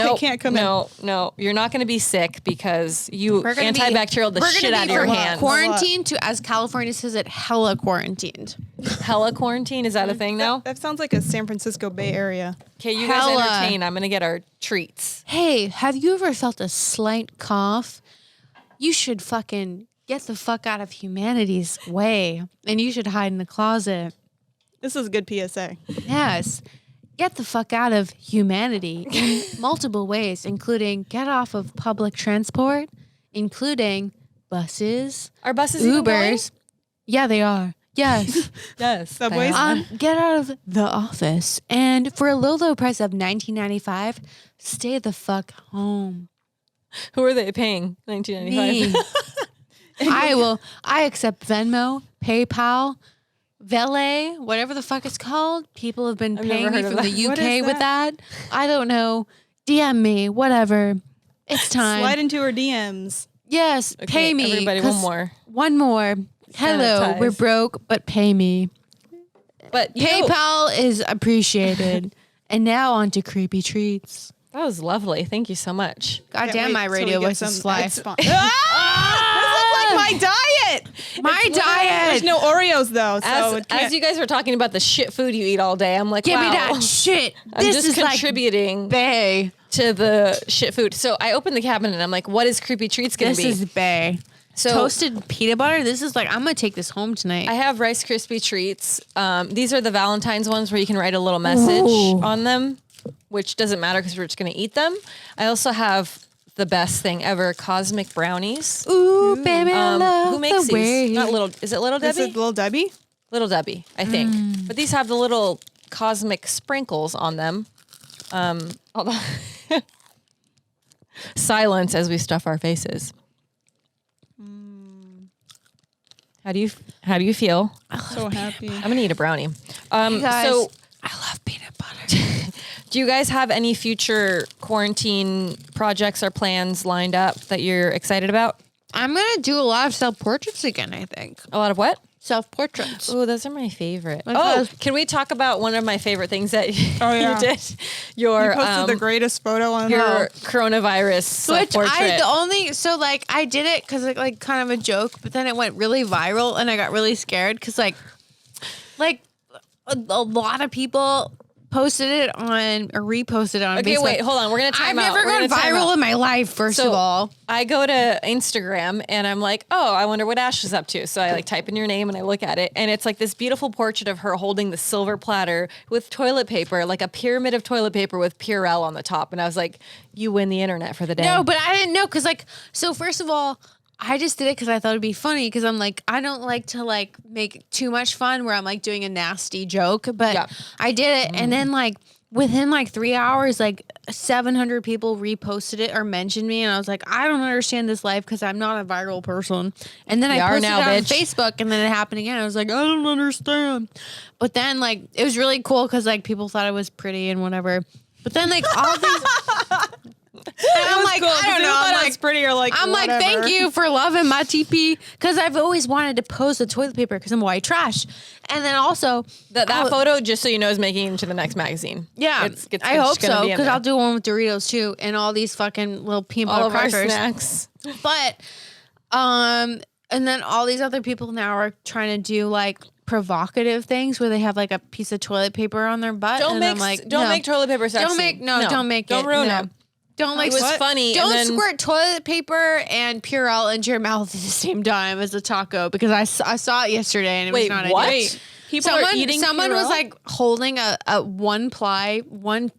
I can't come in. No, you're not going to be sick because you We're gonna be- antibacterial the we're shit gonna out of be your from hands. Quarantined to, as California says it, hella quarantined. Hella quarantine, is that a thing now? That sounds like a San Francisco Bay Area. Okay, you guys Hella. entertain. I'm going to get our treats. Hey, have you ever felt a slight cough? You should fucking get the fuck out of humanity's way, and you should hide in the closet. This is a good PSA. Yes. Get the fuck out of humanity in multiple ways, including get off of public transport, including buses, Are buses even going? Ubers. Yeah, they are. Yes. Yes. Subways? Get out of the office, and for a low price of $19.95, stay the fuck home. Who are they paying? $19.95. Me. I accept Venmo, PayPal, Valet, whatever the fuck it's called. People have been I've paying never me heard from of the that. What UK is with that. I don't know. DM me, whatever. It's time. Slide into her DMs. Yes, Okay, pay me. everybody, one 'cause- more. One more. Hello, Sanitize. we're broke, but pay me. But you know, PayPal is appreciated. And now on to creepy treats. that was lovely. Thank you so much. God Can't damn, wait my till we radio get voice is fly. It's fine. This looks like my diet. My diet. There's no Oreos though, so it As can't. you guys were talking about the shit food you eat all day, I'm like, Give wow, me that shit. I'm This just is like contributing Bay. to the shit food. So I opened the cabinet and I'm like, what is creepy treats going to This be? is Bay. So Toasted peanut butter. This is like, I'm gonna take this home tonight. I have Rice Krispie treats. These are the Valentine's ones where you can write a little message Ooh. on them, which doesn't matter because we're just going to eat them. I also have the best thing ever, cosmic brownies. Ooh, baby, I love Who makes the way. these? Not little. Is it Little This Debbie? is Little Debbie. Little Debbie, I think. But these have the little cosmic sprinkles on them. Hold on. Silence as we stuff our faces. How do you feel? So happy. I'm gonna eat a brownie. Guys, So I love peanut butter. do you guys have any future quarantine projects or plans lined up that you're excited about? I'm going to do a lot of self-portraits again, I think. A lot of what? Self-portraits. Oh, those are my favorite. Because- Can we talk about one of my favorite things that yeah. you did? Your You posted the greatest photo on your coronavirus Which self-portrait. I did it because like kind of a joke, but then it went really viral and I got really scared because like a lot of people posted it on or reposted it on Okay, Facebook. wait, hold on. We're gonna I've time out. never We're gone gonna time viral out. in my life, first of all. I go to Instagram and I'm like, oh, I wonder what Ash is up to. So I like type in your name and I look at it and it's like this beautiful portrait of her holding the silver platter with toilet paper, like a pyramid of toilet paper with Purell on the top. And I was like, you win the internet for the day. No, but I didn't know because so first of all, I just did it because I thought it'd be funny because I'm like, I don't like to like make too much fun where I'm like doing a nasty joke, but Yeah. I did it. And then like within like 3 hours, like 700 people reposted it or mentioned me. And I was like, I don't understand this life because I'm not a viral person. And then You I are posted now, it on bitch. Facebook and then it happened again. I was like, I don't understand. But then like, it was really cool because like people thought I was pretty and whatever. But then like all these... And I'm like, cool, I don't know. I'm like, pretty or like, I'm like, thank you for loving my TP because I've always wanted to pose the toilet paper because I'm white trash. And then also That photo, just so you know, is making it into the next magazine. yeah, It's I hope gonna so be in because there. I'll do one with Doritos too and all these fucking little peanut all butter of our crackers. snacks. But and then all these other people now are trying to do like provocative things where they have like a piece of toilet paper on their butt. Don't and make I'm like, don't no. make toilet paper sexy. Don't ruin no. it. Don't like It was funny. Don't and then, squirt toilet paper and Purell into your mouth at the same time as a taco because I saw it yesterday and it Wait, was not what? ideal. Wait, people are eating Someone was Purell? like holding a one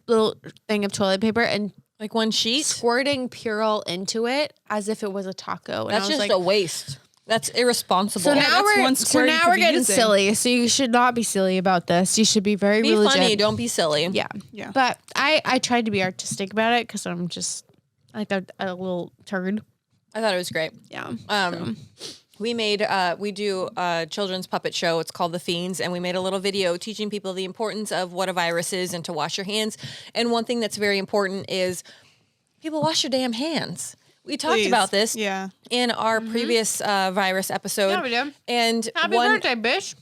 little thing of toilet paper and like one sheet. squirting Purell into it as if it was a taco. And That's I was just like, a waste. That's irresponsible. so now that's one we're squirt you could be getting using. silly. So you should not be silly about this. You should be very be legit. funny. Don't be silly. Yeah. Yeah. But I tried to be artistic about it because I'm just like a little turd. I thought it was great. Yeah. We made we do a children's puppet show. It's called the Fiends, and we made a little video teaching people the importance of what a virus is and to wash your hands. And one thing that's very important is people wash your damn hands. We talked Please. about this Yeah. in our previous virus episode. Yeah, we did. And Happy birthday, bitch.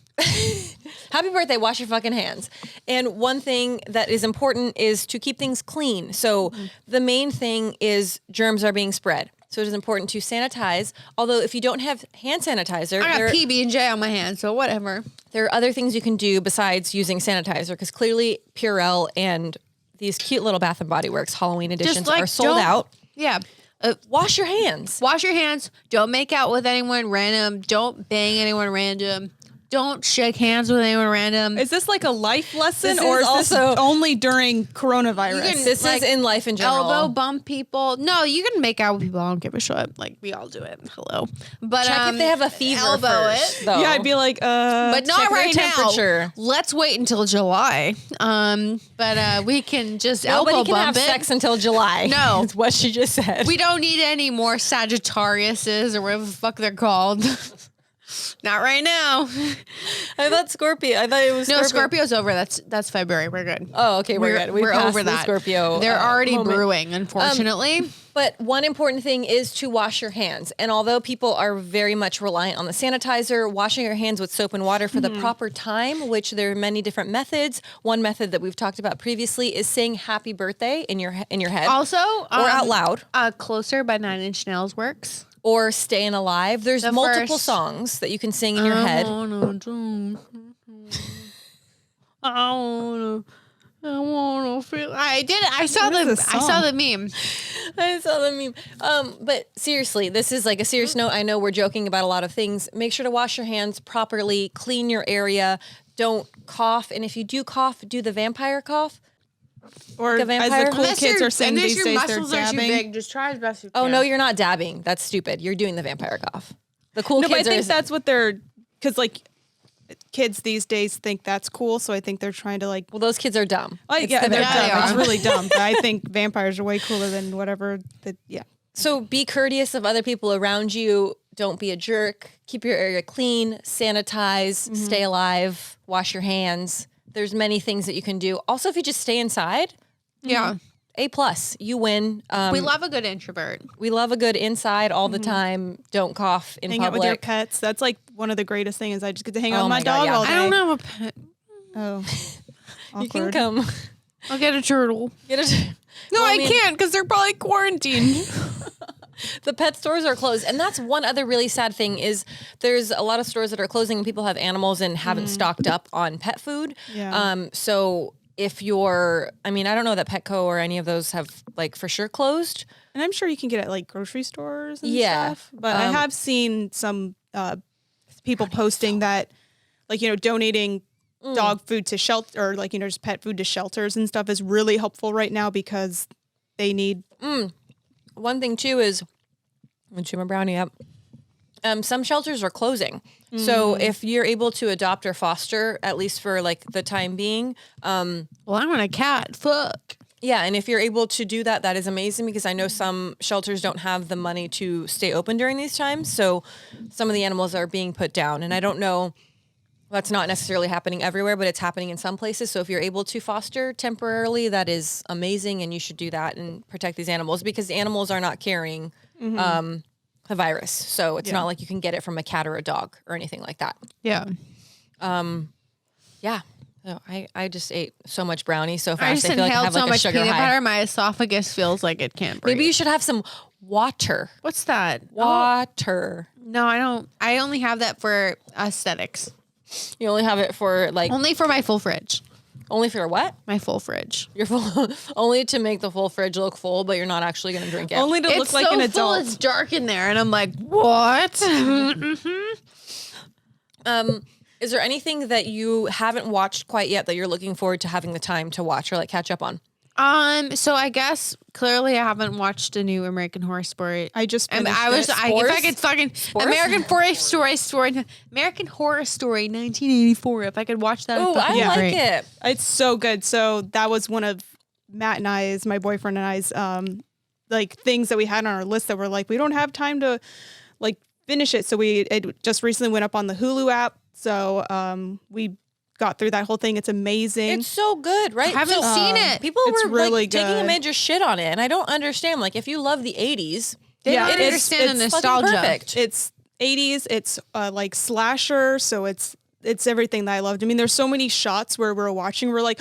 happy birthday, wash your fucking hands. And one thing that is important is to keep things clean. So the main thing is germs are being spread. So it is important to sanitize. Although if you don't have hand sanitizer, I got PB&J on my hand, so whatever. there are other things you can do besides using sanitizer because clearly Purell and these cute little Bath and Body Works Halloween editions are sold out. Yeah. Wash your hands. Wash your hands. Don't make out with anyone random. Don't bang anyone random. Don't shake hands with anyone random. Is this like a life lesson This or is is this also- only during coronavirus? You can- This like, is in life in general. Elbow bump people. No, you can make out with people. I don't give a shit. Like we all do it. Hello. But Check if they have a fever elbow first, it. though. Yeah, I'd be like, But not check their right temperature. now. Let's wait until July. But we can just Nobody elbow can bump have it. sex until July. No. That's what she just said. We don't need any more Sagittariuses or whatever the fuck they're called. Not right now. I thought Scorpio. I thought it was No, Scorpio's over. That's February. We're good. Oh, okay, we're good. We're passed over the that. Scorpio. They're already moment. brewing, unfortunately. But one important thing is to wash your hands. And although people are very much reliant on the sanitizer, washing your hands with soap and water for the proper time, which there are many different methods. One method that we've talked about previously is saying happy birthday in your head. Also, or out loud. Closer by 9 Inch Nails works. Or Staying Alive. There's The multiple first- songs that you can sing in your head. I wanna feel. I did it. I saw What the. is this I saw song? the meme. I saw the meme. But seriously, this is like a serious note. I know we're joking about a lot of things. Make sure to wash your hands properly, clean your area, don't cough. And if you do cough, do the vampire cough. or a as vampire? the cool kids are saying unless these your days, they're muscles are too dabbing. big, just try as best you can. Oh, no, you're not dabbing. That's stupid. You're doing the vampire cough. The cool No, but I kids think are. that's what they're, because like kids these days think that's cool. So I think they're trying to like, Well, those kids are dumb. It's yeah, the they're vampire they dumb. are. It's really dumb. But I think vampires are way cooler than whatever. Yeah. So be courteous of other people around you. don't be a jerk. Keep your area clean, sanitize, stay alive, wash your hands. There's many things that you can do. Also, if you just stay inside, Yeah. A+, you win. We love a good introvert. We love a good inside all the time. Don't cough in Hang out with your public. pets. That's like one of the greatest things. I just get to hang out Oh with my my God, dog yeah. all day. I don't have a pet. Oh, You can awkward. come. I'll get a turtle. Get it. No, Well, I I mean- can't because they're probably quarantined. The pet stores are closed. And that's one other really sad thing is there's a lot of stores that are closing and people have animals and haven't stocked up on pet food. Yeah. So if you're, I mean, I don't know that Petco or any of those have like for sure closed. And I'm sure you can get it at like grocery stores and Yeah. stuff. But I have seen some people posting that, like, donating dog food to shelter or like, just pet food to shelters and stuff is really helpful right now because they need. One thing too is, I'm gonna chew my brownie up. Some shelters are closing. So if you're able to adopt or foster, at least for like the time being, Well, I want a cat. Fuck. yeah, and if you're able to do that, that is amazing because I know some shelters don't have the money to stay open during these times. So some of the animals are being put down. And I don't know, that's not necessarily happening everywhere, but it's happening in some places. So if you're able to foster temporarily, that is amazing. And you should do that and protect these animals because the animals are not carrying the virus. So it's not like you can get it from a cat or a dog or anything like that. Yeah. Yeah. No, I just ate so much brownie so I fast. just I feel like I inhaled have so like a much sugar peanut high. butter. My esophagus feels like it can't breathe. Maybe you should have some water. What's that? Water. No, I don't. I only have that for aesthetics. You only have it for like Only for my full fridge. only for what? My full fridge. You're full only to make the full fridge look full, but you're not actually going to drink it. Only to It's look like so an full, adult. it's dark in there, and I'm like, what? Is there anything that you haven't watched quite yet that you're looking forward to having the time to watch or like catch up on? So I guess clearly I haven't watched a new American Horror Story. I just And finished I was, it. if I could fucking American Horror Story 1984. If I could watch that, Oh, I like great. it. It's so good. So that was one of Matt and I's, my boyfriend and I's, like things that we had on our list that were like, we don't have time to like finish it. So it just recently went up on the Hulu app. So we got through that whole thing. It's amazing. It's so good, right? I haven't seen it. People It's were really like taking a good. major shit on it, and I don't understand. Like, if you love the '80s, They Yeah, don't it's- understand the it's fucking nostalgia. perfect. It's 80s. It's like slasher. So it's everything that I loved. I mean, there's so many shots where we're watching. We're like,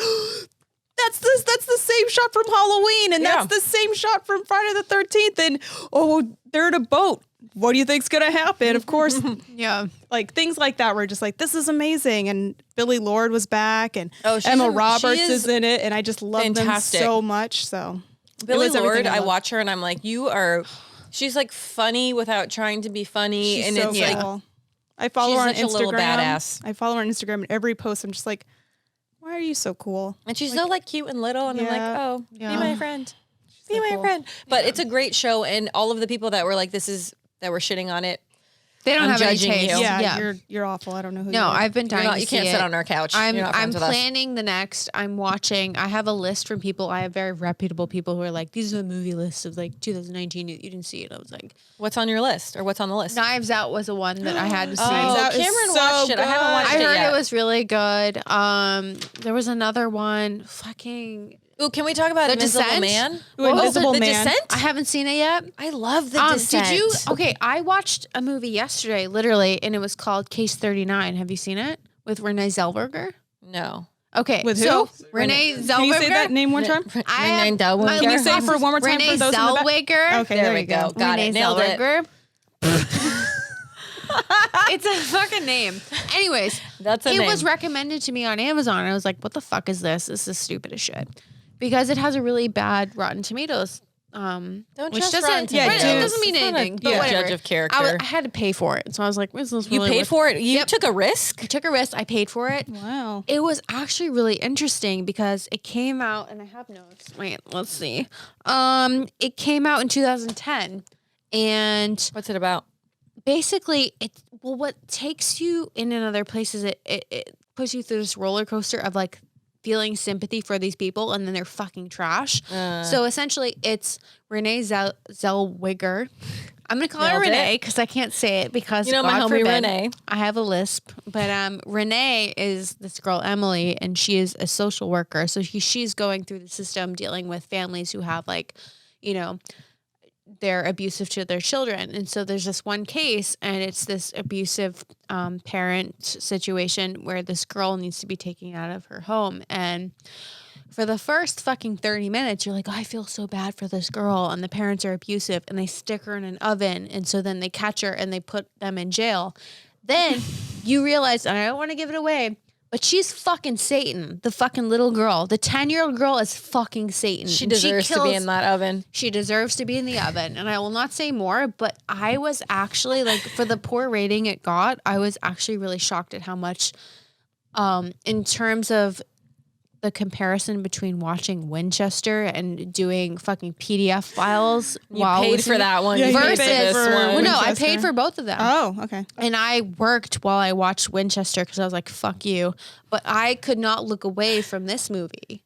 that's the same shot from Halloween, and Yeah. that's the same shot from Friday the 13th. And they're in a boat. What do you think's gonna happen? Of course, Yeah. like things like that. We're just like, this is amazing. And Billy Lord was back, and Oh, she's Emma am- Roberts she is in it, and I just love fantastic. them so much. So Billy it was everything Lord, I loved. watch her and I'm like, she's like funny without trying to be funny, She's and so it's like cool. I follow she's her on such a Instagram. little badass. I follow her on Instagram, and every post, I'm just like, why are you so cool? And she's so like cute and little, and I'm like, Yeah. oh, Yeah. be my friend. Be so my cool. friend. But it's a great show, and all of the people that were like, that were shitting on it. They don't I'm have any judging taste. you. Yeah, you're awful. I don't know who. No, you are. I've been dying to You see can't it. sit on our couch. I'm You're not friends with us. planning the next. I'm watching. I have a list from people. I have very reputable people who are like, these are the movie lists of like 2019. You didn't see it. I was like, What's on your list, or what's on the list? Knives Out was the one that I had to see. Oh, Out is Cameron so watched it. I haven't good. watched I it heard yet. it was really good. There was another one. Fucking. Ooh, can we talk about The Invisible Descent? Man? Ooh, Invisible the Man. Descent? I haven't seen it yet. I love the Descent. Did you? Okay, I watched a movie yesterday, literally, and it was called Case 39. Have you seen it with Renee Zellweger? No. Okay, With so who? Renee Zellweger. Can you say that name one time? I Renee am- Zellweger. my- Can you say it for one more time Renee for those in the back? Zellweger. Okay, There we go. Got Renee it. Nailed it. Zellweger. It's a fucking name. Anyways, That's a it name. was recommended to me on Amazon. I was like, what the fuck is this? This is stupid as shit. Because it has a really bad Rotten Tomatoes. Don't Which trust doesn't, Rotten but Tomatoes. it doesn't mean It's not a anything. But good whatever. judge of character. I had to pay for it. So I was like, is this You really paid worth for it? You Yep. took a risk? I took a risk. I paid for it. Wow. It was actually really interesting because it came out, and I have notes. Wait, let's see. It came out in 2010, and What's it about? basically, what takes you in other places, it puts you through this roller coaster of like feeling sympathy for these people, and then they're fucking trash. So essentially, it's Renee Zellweger. I'm gonna call her Nailed it. Renee because I can't say it because You know my God homie forbid, Renee. I have a lisp, but Renee is this girl Emily, and she is a social worker. So she's going through the system, dealing with families who have like, you know, they're abusive to their children. And so there's this one case, and it's this abusive parent situation where this girl needs to be taken out of her home. And for the first fucking 30 minutes, you're like, oh, I feel so bad for this girl. And the parents are abusive, and they stick her in an oven. And so then they catch her and they put them in jail. Then you realize, and I don't want to give it away, but she's fucking Satan, the fucking little girl. The 10-year-old girl is fucking Satan. She And deserves to be in that oven. She deserves to be in the oven. And I will not say more, but I was actually like, for the poor rating it got, I was actually really shocked at how much, in terms of the comparison between watching Winchester and doing fucking PDF files. You paid for that one. Yeah, you you paid versus, for this one. well, no, I Winchester. paid for both of them. Oh, okay. And I worked while I watched Winchester because I was like, fuck you. But I could not look away from this movie.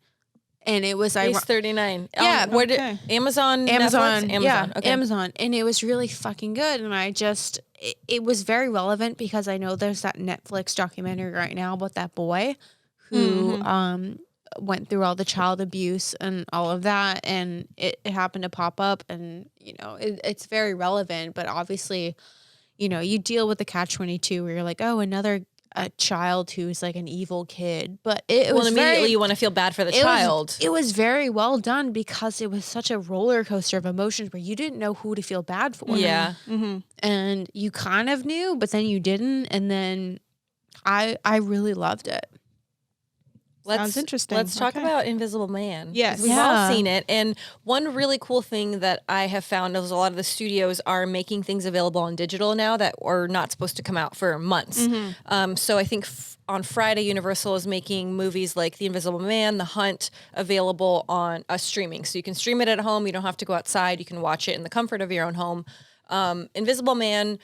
And it was, Base 39. Yeah, Where did okay. Amazon? Amazon. Netflix? Amazon. Yeah, Okay. Amazon. And it was really fucking good. And I just, it was very relevant because I know there's that Netflix documentary right now about that boy who went through all the child abuse and all of that. And it happened to pop up. And, you know, it's very relevant. But obviously, you know, you deal with the catch-22 where you're like, oh, another a child who's like an evil kid. But it was immediately very, you want to feel bad for the it child. it was very well done because it was such a roller coaster of emotions where you didn't know who to feel bad for. Yeah. And you kind of knew, but then you didn't. And then I really loved it. Sounds interesting. Let's talk Okay. about Invisible Man. Yes. We've Yeah. all seen it. And one really cool thing that I have found is a lot of the studios are making things available on digital now that are not supposed to come out for months. So I think on Friday, Universal is making movies like The Invisible Man, The Hunt available on streaming. So you can stream it at home. You don't have to go outside. You can watch it in the comfort of your own home. Invisible Man,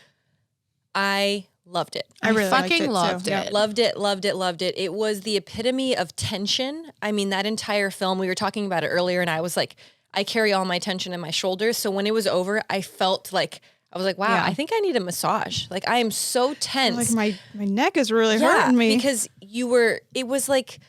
I loved it. I really liked fucking it, too. loved Yeah. it. Loved it. It was the epitome of tension. I mean, that entire film, we were talking about it earlier, and I was like, I carry all my tension in my shoulders. So when it was over, I felt like, I was like, wow, Yeah. I think I need a massage. Like, I am so tense. Like my neck is really hurting me. because it was like,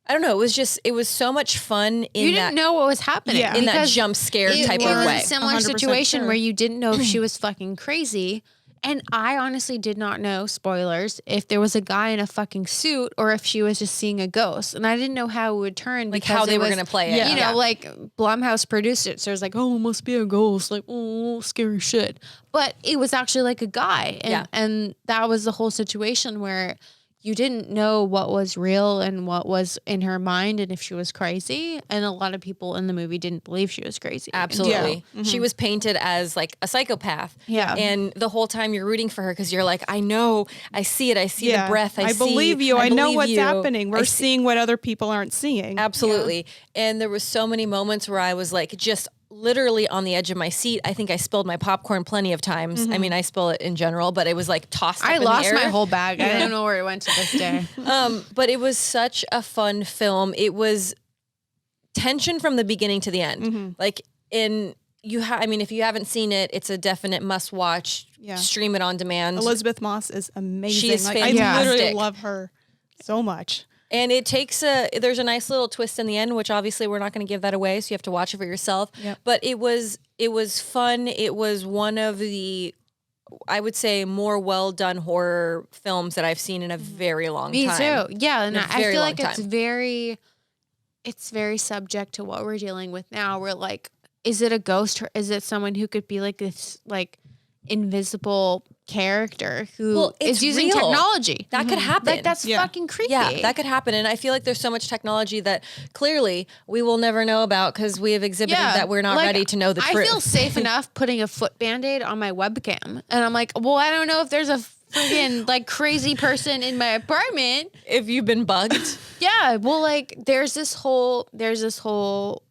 I don't know, it was so much fun in You that. didn't know what was happening. Yeah. in that because jump scare it type was of way. a similar 100% situation sure. where you didn't know if she was fucking crazy. And I honestly did not know, spoilers, if there was a guy in a fucking suit or if she was just seeing a ghost. And I didn't know how it would turn. Like because how they it were was- going to play it. You know, like Blumhouse produced it. So it was like, oh, it must be a ghost. Like, oh, scary shit. But it was actually like a guy. And, Yeah. and that was the whole situation where you didn't know what was real and what was in her mind and if she was crazy. And a lot of people in the movie didn't believe she was crazy. Absolutely. She was painted as like a psychopath. Yeah. And the whole time you're rooting for her because you're like, I know, I see it. I see the breath. I believe you. I know believe what's you. happening. We're seeing what other people aren't seeing. Absolutely. And there was so many moments where I was like just literally on the edge of my seat. I think I spilled my popcorn plenty of times. I mean, I spill it in general, but it was like tossed up I in the lost air. my whole bag. I don't know where it went to this day. But it was such a fun film. It was tension from the beginning to the end. Like I mean, if you haven't seen it, it's a definite must watch. Yeah. Stream it on demand. Elizabeth Moss is amazing. She is I fantastic. literally love her so much. And it takes there's a nice little twist in the end, which obviously we're not going to give that away. So you have to watch it for yourself. Yep. But it was fun. It was one of the, I would say, more well done horror films that I've seen in a very long Me time. too. Yeah, and In a I very feel long like it's time. very subject to what we're dealing with now. We're like, is it a ghost or is it someone who could be like this like invisible character who Well, is it's using real. technology? That could happen. Like that's Yeah. fucking creepy. Yeah, that could happen. And I feel like there's so much technology that clearly we will never know about because we have exhibited that we're not like, ready to know the truth. I feel safe enough putting a foot band-aid on my webcam. And I'm like, well, I don't know if there's a friggin' like crazy person in my apartment. if you've been bugged. Yeah, well, like there's this whole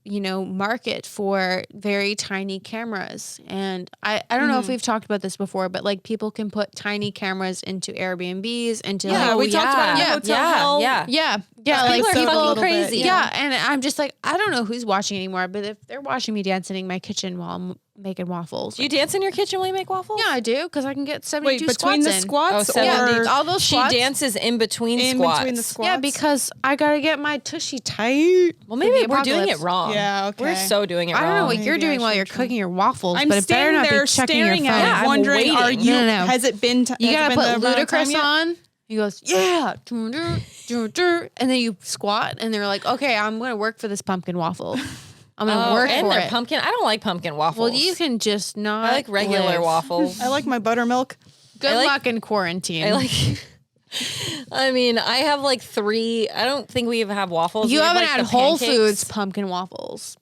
market for very tiny cameras. And I don't know if we've talked about this before, but like people can put tiny cameras into Airbnbs, into we talked about it in Hotel Hell. Yeah. People like are fucking crazy. Yeah. And I'm just like, I don't know who's watching anymore, but if they're watching me dancing in my kitchen while I'm making waffles. Do you dance in your kitchen while you make waffles? Yeah, I do, because I can get 72 Wait, between the in. squats or all those she squats? dances in between in squats. between the squats? Yeah, because I got to get my tushy tight. Well, maybe for the we're doing it apocalypse. wong. Yeah, okay. We're so doing it wrong. I don't know what you're Maybe doing I while should you're try. cooking your waffles, I'm but it better standing not there be checking your staring phone. at Yeah, it, I'm wondering, waiting. are you? No. Has it been? You has gotta it been put the amount of time Ludacris yet? on. He goes, yeah, and then you squat, and they're like, okay, I'm gonna work for this pumpkin waffle. I'm gonna work and for they're it. pumpkin. I don't like pumpkin waffles. Well, you can just not. I like regular live. waffles. I like my buttermilk. Good I like- luck in quarantine. I like. I mean, I have like 3. I don't think we even have waffles. You We have, haven't like, had the Whole pancakes. Foods pumpkin waffles.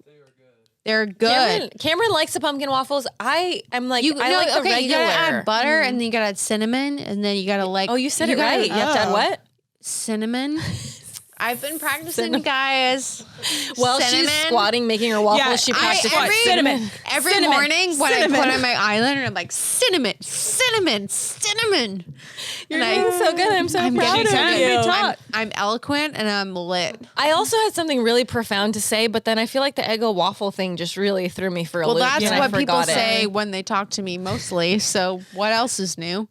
They're good. Cameron likes the pumpkin waffles. I'm like, You I like the regular. You gotta add butter, and then you gotta add cinnamon, and then you gotta like. Oh, you said it gotta- right. You have to add what? Cinnamon. I've been practicing, guys. While she's Cinnamon. squatting, making her waffles, Yeah, she I- practiced every- cinnamon. Every Cinnamon. morning when Cinnamon. I put on my eyeliner, I'm like, cinnamon. You're And doing so good. I'm so I'm proud getting of so you. good. I'm eloquent and I'm lit. I also had something really profound to say, but then I feel like the Eggo waffle thing just really threw me for a Well, loop. that's and I what people forgot it. say when they talk to me mostly. So what else is new?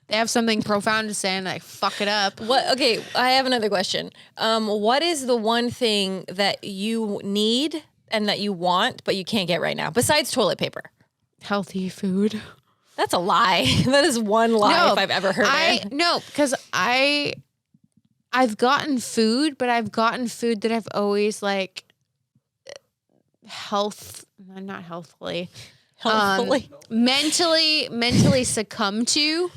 They have something profound to say and I fuck it up. What? Okay, I have another question. What is the one thing that you need and that you want but you can't get right now besides toilet paper? Healthy food. That's a lie. That is one lie if I've ever heard it. No, because I've gotten food, but I've gotten food that I've always like not healthfully, Healthfully. mentally succumbed to.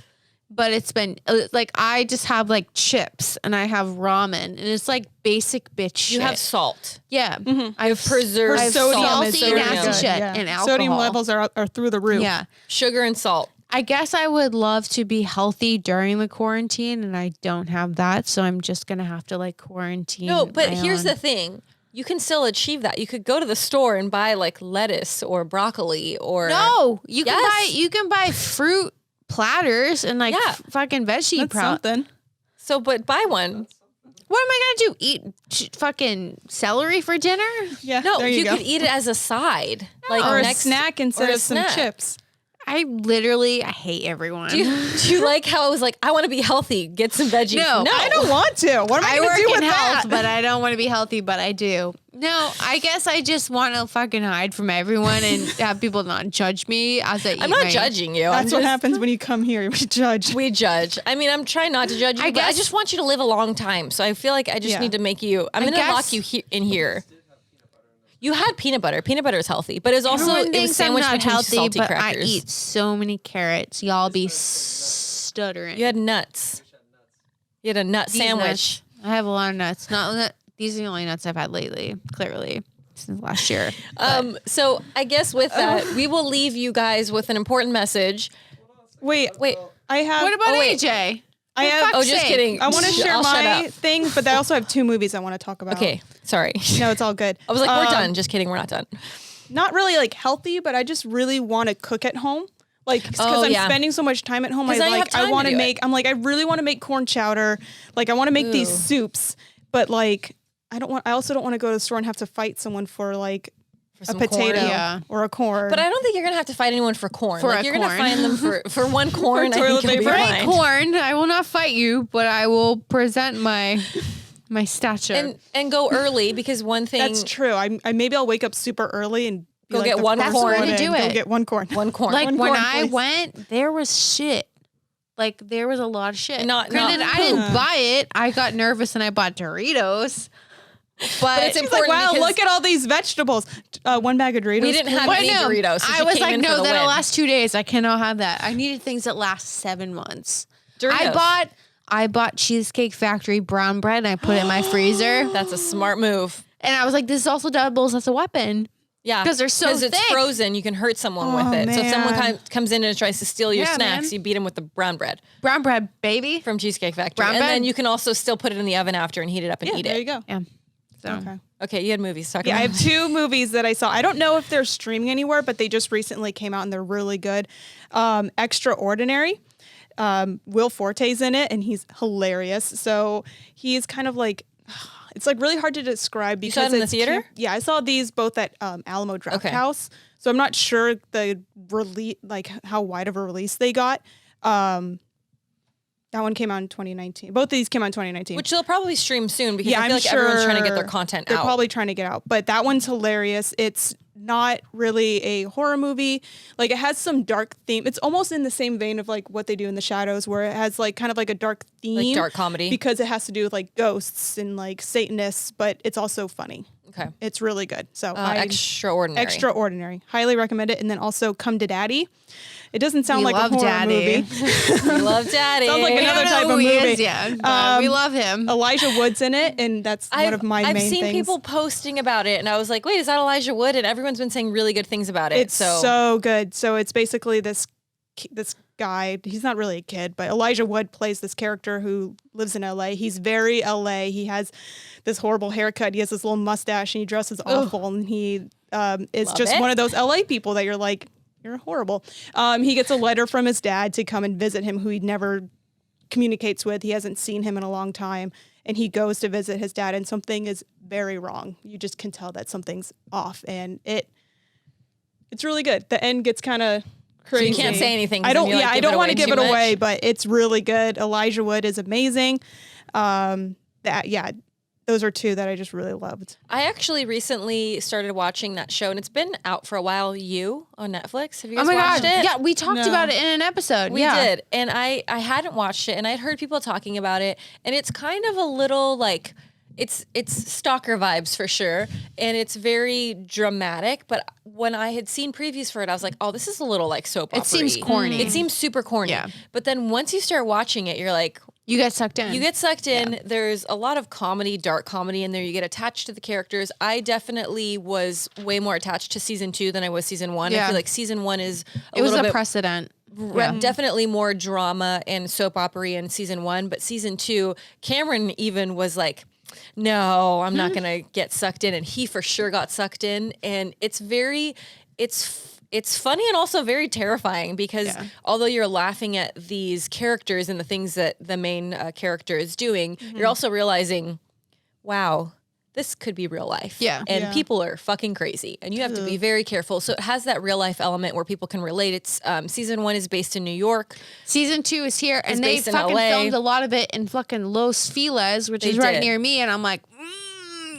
But it's been like I just have like chips and I have ramen and it's like basic bitch shit. You have salt. Yeah, I have preserved I've sodium salt. is salty, so nasty good. shit Yeah. and alcohol. Sodium levels are through the roof. Yeah. Sugar and salt. I guess I would love to be healthy during the quarantine and I don't have that. So I'm just going to have to like quarantine. No, but my here's own. the thing. You can still achieve that. You could go to the store and buy like lettuce or broccoli or No, you Yes. can buy fruit platters and like Yeah. fucking veggie That's pro. something. So, but buy one. What am I going to do? Eat fucking celery for dinner? Yeah. No, there you go. could eat it as a side. Like or a next snack instead or a of some snack. chips. I hate everyone. Do you like how I was like, I want to be healthy, get some veggies? No, I don't want to. What am I, I going work to do in with health, that? but I don't want to be healthy, but I do. No, I guess I just want to fucking hide from everyone and have people not judge me as I eat I'm not my- judging you. That's I'm what just- happens when you come here. We judge. We judge. I mean, I'm trying not to judge you, I but I guess- just want you to live a long time. So I feel like I just Yeah. need to make you. I'm I going to lock guess- you in here. You had peanut butter. Peanut butter is healthy, but it's also Everyone it was thinks I'm sandwiched not between healthy, salty but crackers. I eat so many carrots. Y'all be stuttering. You had nuts. You had a nut These sandwich. nuts. I have a lot of nuts. These are the only nuts I've had lately, clearly, since last year. So I guess with that, we will leave you guys with an important message. Wait. I have. What about wait. AJ? I have. Oh, just kidding. I want to share I'll shut my up. thing, but I also have 2 movies I want to talk about. Okay, sorry. No, it's all good. I was like, we're done. Just kidding, we're not done. Not really like healthy, but I just really want to cook at home. Like, because Oh, I'm yeah. spending so much time at home, 'Cause now you have I time to want to do make. it. I'm like, I really want to make corn chowder. Like, I want to make these Ooh. soups, but like, I also don't want to go to the store and have to fight someone for like a some potato corn. Yeah. or a corn. But I don't think you're gonna have to fight anyone for corn. For like, a you're gonna corn. find them for one corn. I toilet think you'll be paper. fine. Corn. I will not fight you, but I will present my stature. And go early because one thing. That's true. I maybe I'll wake up super early and be Go like get the one first corn. one That's the way to in. do Go it. get one corn. one corn. like One when corn, I please. went, there was shit. Like there was a lot of shit. Not- Granted, not- I didn't buy it. I got nervous and I bought Doritos. But it's She's like, important wow, because look at all these vegetables. 1 bag of Doritos. we didn't have But any no, Doritos. So I she was came like, in for no, the that'll win. last 2 days. I cannot have that. I needed things that last 7 months. Doritos. I bought Cheesecake Factory brown bread and I put it in my freezer. That's a smart move. And I was like, this also doubles as a weapon. Yeah, 'Cause they're so it's thick. frozen. You can hurt someone Oh, with it. So if someone man. comes in and tries to steal your Yeah, snacks, man. you beat them with the brown bread Brown bread, baby. from Cheesecake Factory, Brown and bread? then you can also still put it in the oven after and heat it up and eat There it. you go. Yeah. So Okay. Okay, you had movies talking Yeah, I about. have 2 movies that I saw. I don't know if they're streaming anywhere, but they just recently came out and they're really good. Extraordinary. Will Forte's in it and he's hilarious. So he's kind of like, it's like really hard to describe because saw it in the it's theater? Yeah, I saw these both at Alamo Draft Okay. House. So I'm not sure the release, like how wide of a release they got. That one came out in 2019. Both of these came out in 2019. Which they'll probably stream soon because Yeah, I feel I'm like everyone's trying to get their sure content They're out. probably trying to get out. But that one's hilarious. It's not really a horror movie. Like it has some dark theme. It's almost in the same vein of like what they do in the Shadows, where it has like kind of like a dark theme. Like dark comedy. Because it has to do with like ghosts and like Satanists, but it's also funny. Okay. It's really good. So Extraordinary. Highly recommend it. And then also Come to Daddy. It doesn't sound We like a love horror Daddy. movie. We love Daddy. Sounds like We another don't type know of who he movie. is yet, but we love him. Elijah Wood's in it, and that's one of my main I've things. seen people posting about it, and I was like, wait, is that Elijah Wood? And everyone's been saying really good things about it. It's so good. So it's basically this guy. He's not really a kid, but Elijah Wood plays this character who lives in LA. He's very LA. He has this horrible haircut. He has this little mustache, and he dresses awful. And he is Love just it. one of those LA people that you're like, you're horrible. He gets a letter from his dad to come and visit him, who he never communicates with. He hasn't seen him in a long time. And he goes to visit his dad, and something is very wrong. You just can tell that something's off, and it's really good. The end gets kind of crazy. So you can't say anything. 'Cause I don't. then you, Yeah, like, I don't want to give it too much. away, but it's really good. Elijah Wood is amazing. Those are 2 that I just really loved. I actually recently started watching that show, and it's been out for a while. You on Netflix? Have you guys watched it? Yeah, we talked No. about it in an episode. We did, and I hadn't watched it, and I'd heard people talking about it, and it's kind of a little like it's stalker vibes for sure, and it's very dramatic. But when I had seen previews for it, I was like, oh, this is a little like soap opera. It seems corny. It seems super corny. Yeah. But then once you start watching it, you're like, You get sucked in. you get sucked in. There's a lot of comedy, dark comedy in there. You get attached to the characters. I definitely was way more attached to season 2 than I was season 1. I Yeah. feel like season 1 is it was little a bit precedent. definitely more drama and soap opera in season 1, but season 2, Cameron even was like, no, I'm not gonna get sucked in, and he for sure got sucked in, and it's funny and also very terrifying because although you're laughing at these characters and the things that the main character is doing, you're also realizing, wow, this could be real life. Yeah. And Yeah. people are fucking crazy, and you have to be very careful. So it has that real life element where people can relate. It's season 1 is based in New York. Season 2 is here, and they based in fucking LA. filmed a lot of it in fucking Los Feliz, which They is right did. near me, and I'm like,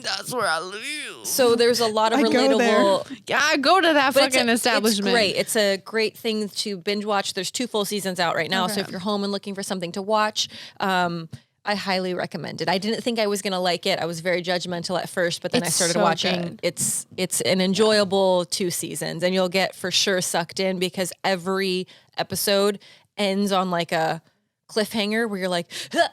that's where I live. So there's a lot of I go there. relatable. Yeah, I go to that But it's fucking a- establishment. It's great. It's a great thing to binge watch. There's 2 full seasons out right now. So if you're home and looking for something to watch, I highly recommend it. I didn't think I was going to like it. I was very judgmental at first, but then I It's started so watching. good. It's an enjoyable 2 seasons, and you'll get for sure sucked in because every episode ends on like a cliffhanger where you're like, huh!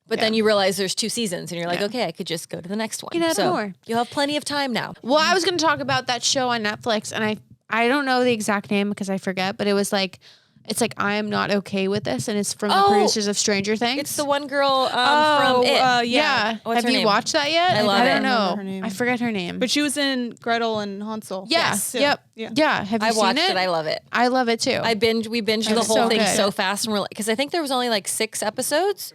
But then you realize there's 2 seasons, and you're like, okay, I could just go to the next one. Can add so more. you'll have plenty of time now. Well, I was going to talk about that show on Netflix, and I don't know the exact name because I forget, but it was like, it's like, I am not okay with this, and it's from the Oh, producers of Stranger Things. It's the one girl from It. yeah. What's Have her you name? watched that yet? I love I it. don't I don't remember her know. name. I forget her name. But she was in Gretel and Hansel. yeah. Yes. Yep. Yeah. Yeah. Have you I seen watched it? it. I love it. I love it too. We binged the It's whole so thing good. so fast, and we're like, because I think there was only like 6 episodes.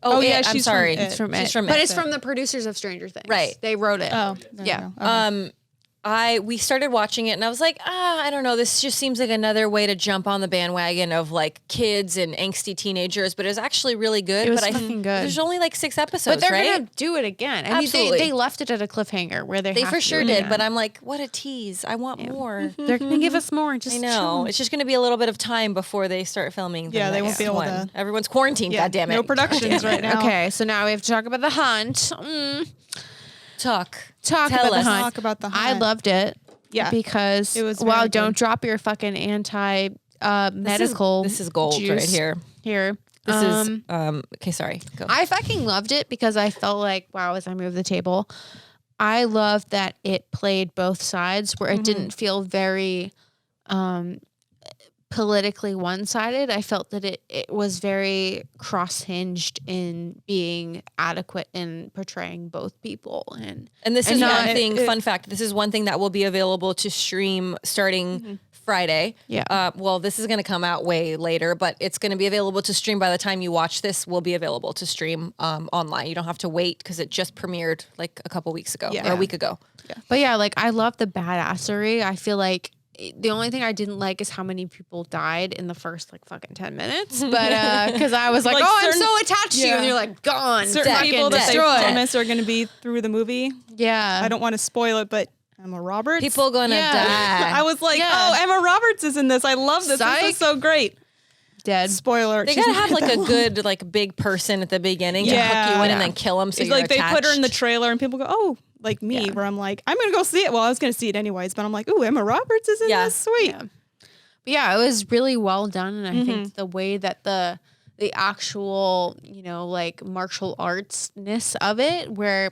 Oh, yeah, I'm she's from sorry. It. It's from She's it. from but It. it's from the producers of Stranger Things. Right. They wrote it. Oh, there Yeah. you go. Okay. We started watching it, and I was like, I don't know. This just seems like another way to jump on the bandwagon of like kids and angsty teenagers, but it was actually really good. It was but fucking good. There's only like 6 episodes, But they're right? gonna do it again. I mean, Absolutely. they left it at a cliffhanger where they They have for to sure do it did, again. but I'm like, what a tease! I want more. They're gonna give us more. Just I know. chill. It's just going to be a little bit of time before they start filming. Yeah, they won't next be able one. to- Everyone's quarantined. Yeah, God damn it. no productions right now. Okay, so now we have to talk about The Hunt. Talk Talk Tell about us. The Hunt. Talk about The I Hunt. loved it. Yeah. because It was well, very don't good. drop your fucking anti medical. This is gold juice right here. Here, This is okay. Sorry. Go. I fucking loved it because I felt like, wow, as I moved the table, I loved that it played both sides where it didn't feel very politically one-sided. I felt that it was very cross-hinged in being adequate in portraying both people. And this And is not- one thing, fun fact, this is one thing that will be available to stream starting Friday. Yeah. Well, this is going to come out way later, but it's going to be available to stream by the time you watch this. Will be available to stream online. You don't have to wait because it just premiered like a couple weeks ago or a week ago. But yeah, like I love the badassery. I feel like the only thing I didn't like is how many people died in the first like fucking 10 minutes. But because I was like, Like oh, certain- I'm so attached to you, and you're like gone, Certain fucking people that they destroyed. promise are going to be through the movie. Yeah, I don't want to spoil it, but Emma Roberts. People gonna die. I was like, Yeah. oh, Emma Roberts is in this. I love this. Psych. This is so great. dead. Spoiler. They she's gotta not have in like that a one. good, like big person at the beginning to hook you in and then kill them. So It's you're like they put her in the attached. trailer and people go, oh, like me, where I'm like, I'm gonna go see it. Well, I was gonna see it anyways, but I'm like, ooh, Emma Roberts is in this. Sweet. Yeah. But yeah, it was really well done, and I think the way that the actual, you know, like martial artsness of it, where,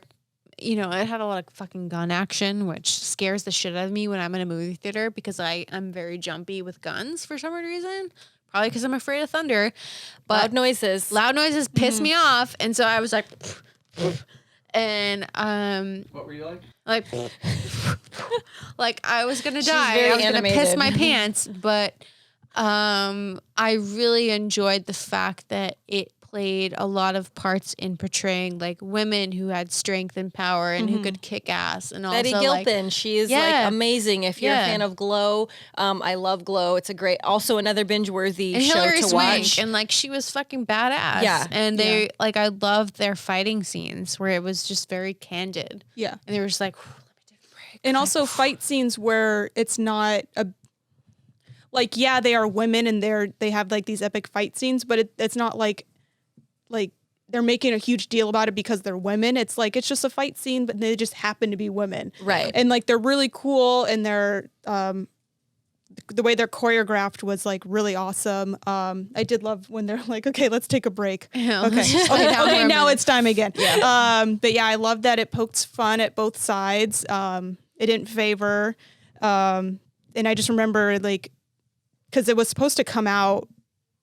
you know, it had a lot of fucking gun action, which scares the shit out of me when I'm in a movie theater because I'm very jumpy with guns for some reason. Probably because I'm afraid of thunder. But Loud noises. loud noises piss me off, and so I was like, and What were you like? like I was gonna She's die. very I was gonna piss animated. my pants, but I really enjoyed the fact that it played a lot of parts in portraying like women who had strength and power and who could kick ass, and Betty also like, Gilpin, she is Yeah. like amazing. If you're a Yeah. fan of Glow, I love Glow. It's a great, also another binge-worthy and show Hilary to Swank, watch. and like she was fucking badass. Yeah. and they like I loved their fighting scenes where it was just very candid, Yeah. and they were just like, let me take a break. And also fight scenes where it's not a like, yeah, they are women and they have like these epic fight scenes, but it's not like they're making a huge deal about it because they're women. It's like it's just a fight scene, but they just happen to be women. Right. And like they're really cool, and they're the way they're choreographed was like really awesome. I did love when they're like, okay, let's take a break. Yeah, Okay. let's just lay down for Okay, a now minute. it's time again. But yeah, I love that it pokes fun at both sides. It didn't favor. And I just remember like, because it was supposed to come out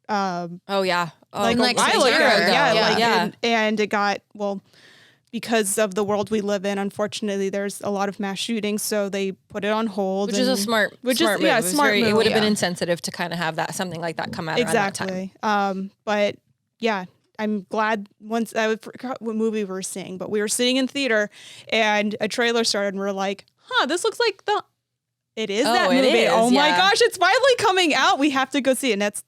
Oh yeah. Oh, like like a while a ago. year ago. Yeah, Yeah. like, Yeah. and it got, well, because of the world we live in, unfortunately, there's a lot of mass shootings, so they put it on hold. Which is a and- smart move. smart It was move. It would have been yeah. insensitive to kind of have that something like that come out around that time. Exactly. But yeah, I'm glad once I forgot what movie we were seeing, but we were sitting in theater and a trailer started and we're like, huh, this looks like it is that it movie. is, Oh my yeah. gosh, it's finally coming out. We have to go see it. And that's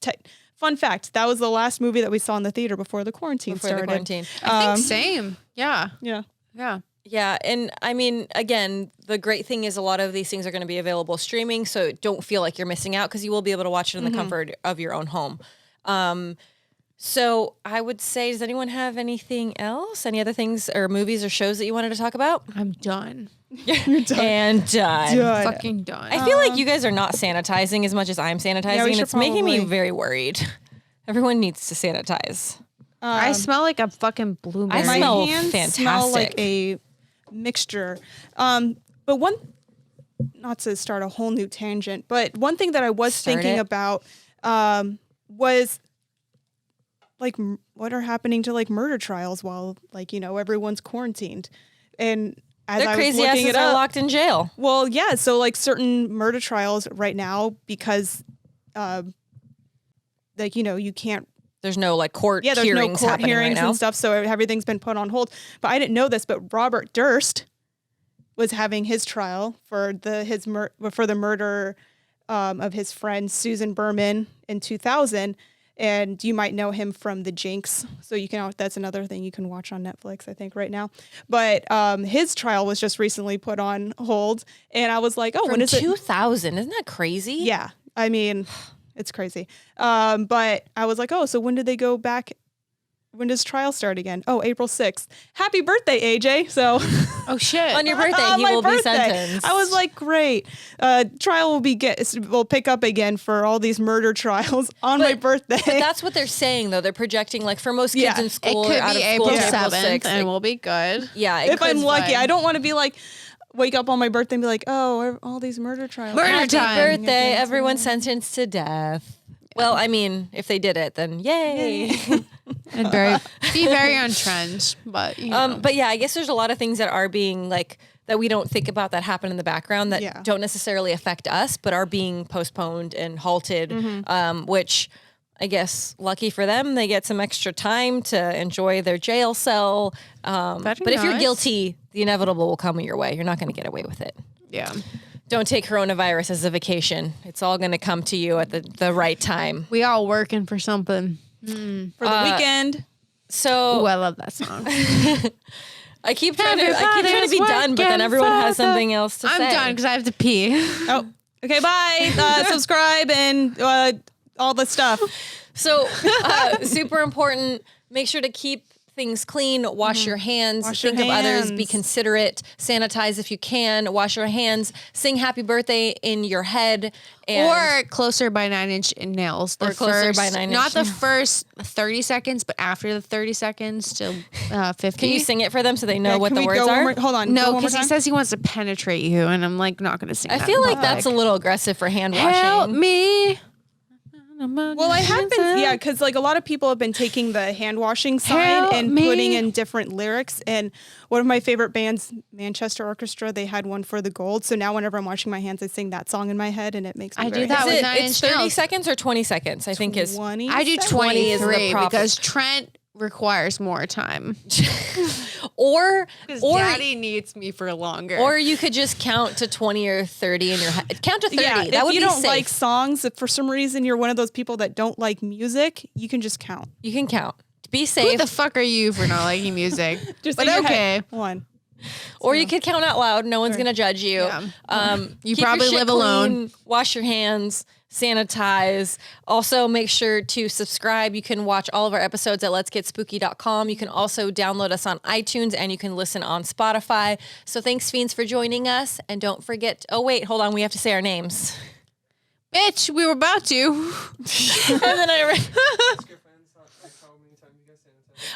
fun fact. That was the last movie that we saw in the theater before the quarantine Before started. the quarantine. I think same. Yeah, Yeah. yeah. Yeah, and I mean, again, the great thing is a lot of these things are going to be available streaming, so don't feel like you're missing out because you will be able to watch it in the comfort of your own home. So I would say, does anyone have anything else? Any other things or movies or shows that you wanted to talk about? I'm done. And done. Fucking done. I feel like you guys are not sanitizing as much as I'm sanitizing, we and should it's making me probably- very worried. Everyone needs to sanitize. I smell like a fucking blueberry. I My smell hands fantastic. smell like a mixture. But one, not to start a whole new tangent, but one thing that I was Start thinking it. about was like what are happening to like murder trials while like, you know, everyone's quarantined. And as Their I was crazy looking asses it are up, locked in jail. well, yeah, so like certain murder trials right now because like, you know, you can't There's no like court there's no hearings court happening hearings right now. and stuff, so everything's been put on hold. But I didn't know this, but Robert Durst was having his trial for the murder of his friend Susan Berman in 2000, and you might know him from The Jinx. So you can that's another thing you can watch on Netflix, I think, right now. But his trial was just recently put on hold, and I was like, oh, when From is it? 2000, isn't that crazy? Yeah, I mean, it's crazy. But I was like, oh, so when did they go back? When does trial start again? Oh, April 6th. Happy birthday, AJ. So Oh shit. On your birthday, on he my will be birthday. sentenced. I was like, great. Trial will pick up again for all these murder trials on my birthday. But that's what they're saying, though. They're projecting, like, for most kids Yeah. in It school could or out be of school, April it's 7th, 6th. and we'll be good. Yeah, it if I'm could- lucky, fine. I don't want to be like, wake up on my birthday and be like, oh, all these murder trials. Murder Happy time. birthday, everyone sentenced to death. Well, I mean, if they did it, then yay. And be very on trend, but you know. But yeah, I guess there's a lot of things that are being like that we don't think about that happen in the background that don't necessarily affect us, but are being postponed and halted, which I guess lucky for them, they get some extra time to enjoy their jail cell. But if you're guilty, the inevitable will come your way. You're not going to get away with it. Yeah. Don't take coronavirus as a vacation. It's all going to come to you at the right time. We all working for something. For the weekend. So Oh, I love that song. I keep trying to be done, but then everyone has something else to say. I'm done because I have to pee. Oh, okay. Bye. Subscribe and all the stuff. So super important. Make sure to keep things clean. Wash your hands. Think of others. Be considerate. Sanitize if you can. Wash your hands. Sing happy birthday in your head. Or closer by 9 Inch Nails. Closer by 9 Inch Not the first 30 seconds, but after the 30 seconds to 50. Can you sing it for them so they know what the words go are? Hold on. No, because he says he wants to penetrate you, and I'm like not going to sing I that feel in like that's a public. little aggressive for hand washing. Help me. Well, I have been, because like a lot of people have been taking the hand washing side Help and me. putting in different lyrics. And one of my favorite bands, Manchester Orchestra, they had one for the gold. So now whenever I'm washing my hands, I sing that song in my head, and it makes me I very do that happy. with 9 It's Inch 30 Nails. seconds or 20 seconds, I think is. 20 I do seconds? 20 is the 23 proper- because Trent requires more time. Or Daddy needs me for longer. or you could just count to 20 or 30 in your head. Count to 30. Yeah, that if would you be don't safe. like songs, if for some reason you're one of those people that don't like music, you can just count. You can count. Be who safe. the fuck are you for not liking music? Just but in your okay. head. One. Or you could count out loud. No one's going to judge you. Yeah. You keep your probably shit live alone. clean, wash your hands, sanitize. Also, make sure to subscribe. You can watch all of our episodes at letsgetspooky.com. You can also download us on iTunes, and you can listen on Spotify. So thanks, Fiends, for joining us. And don't forget, oh, wait, hold on. We have to say our names. Bitch, we were about to. And then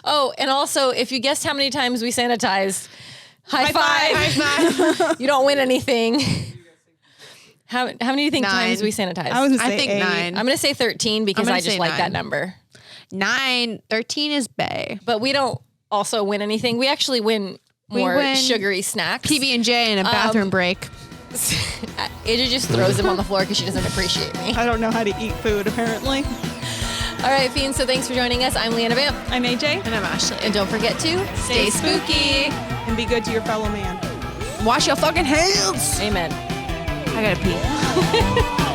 Oh, and also, if you guessed how many times we sanitized, high five. High five. You don't win anything. How many do you think 9. times we sanitized? I was gonna I say think 8. 9. I'm going to say 13 because I'm gonna I just say like 9. that number. 9. 13 is Bay. But we don't also win anything. We actually win more win sugary snacks. PB&J and a bathroom break. Aja just throws them on the floor because she doesn't appreciate me. I don't know how to eat food, apparently. All right, Fiends, so thanks for joining us. I'm Leanna Vamp. I'm AJ. And I'm Ashley. And don't forget to stay spooky. And be good to your fellow man. Wash your fucking hands. Amen. I gotta pee.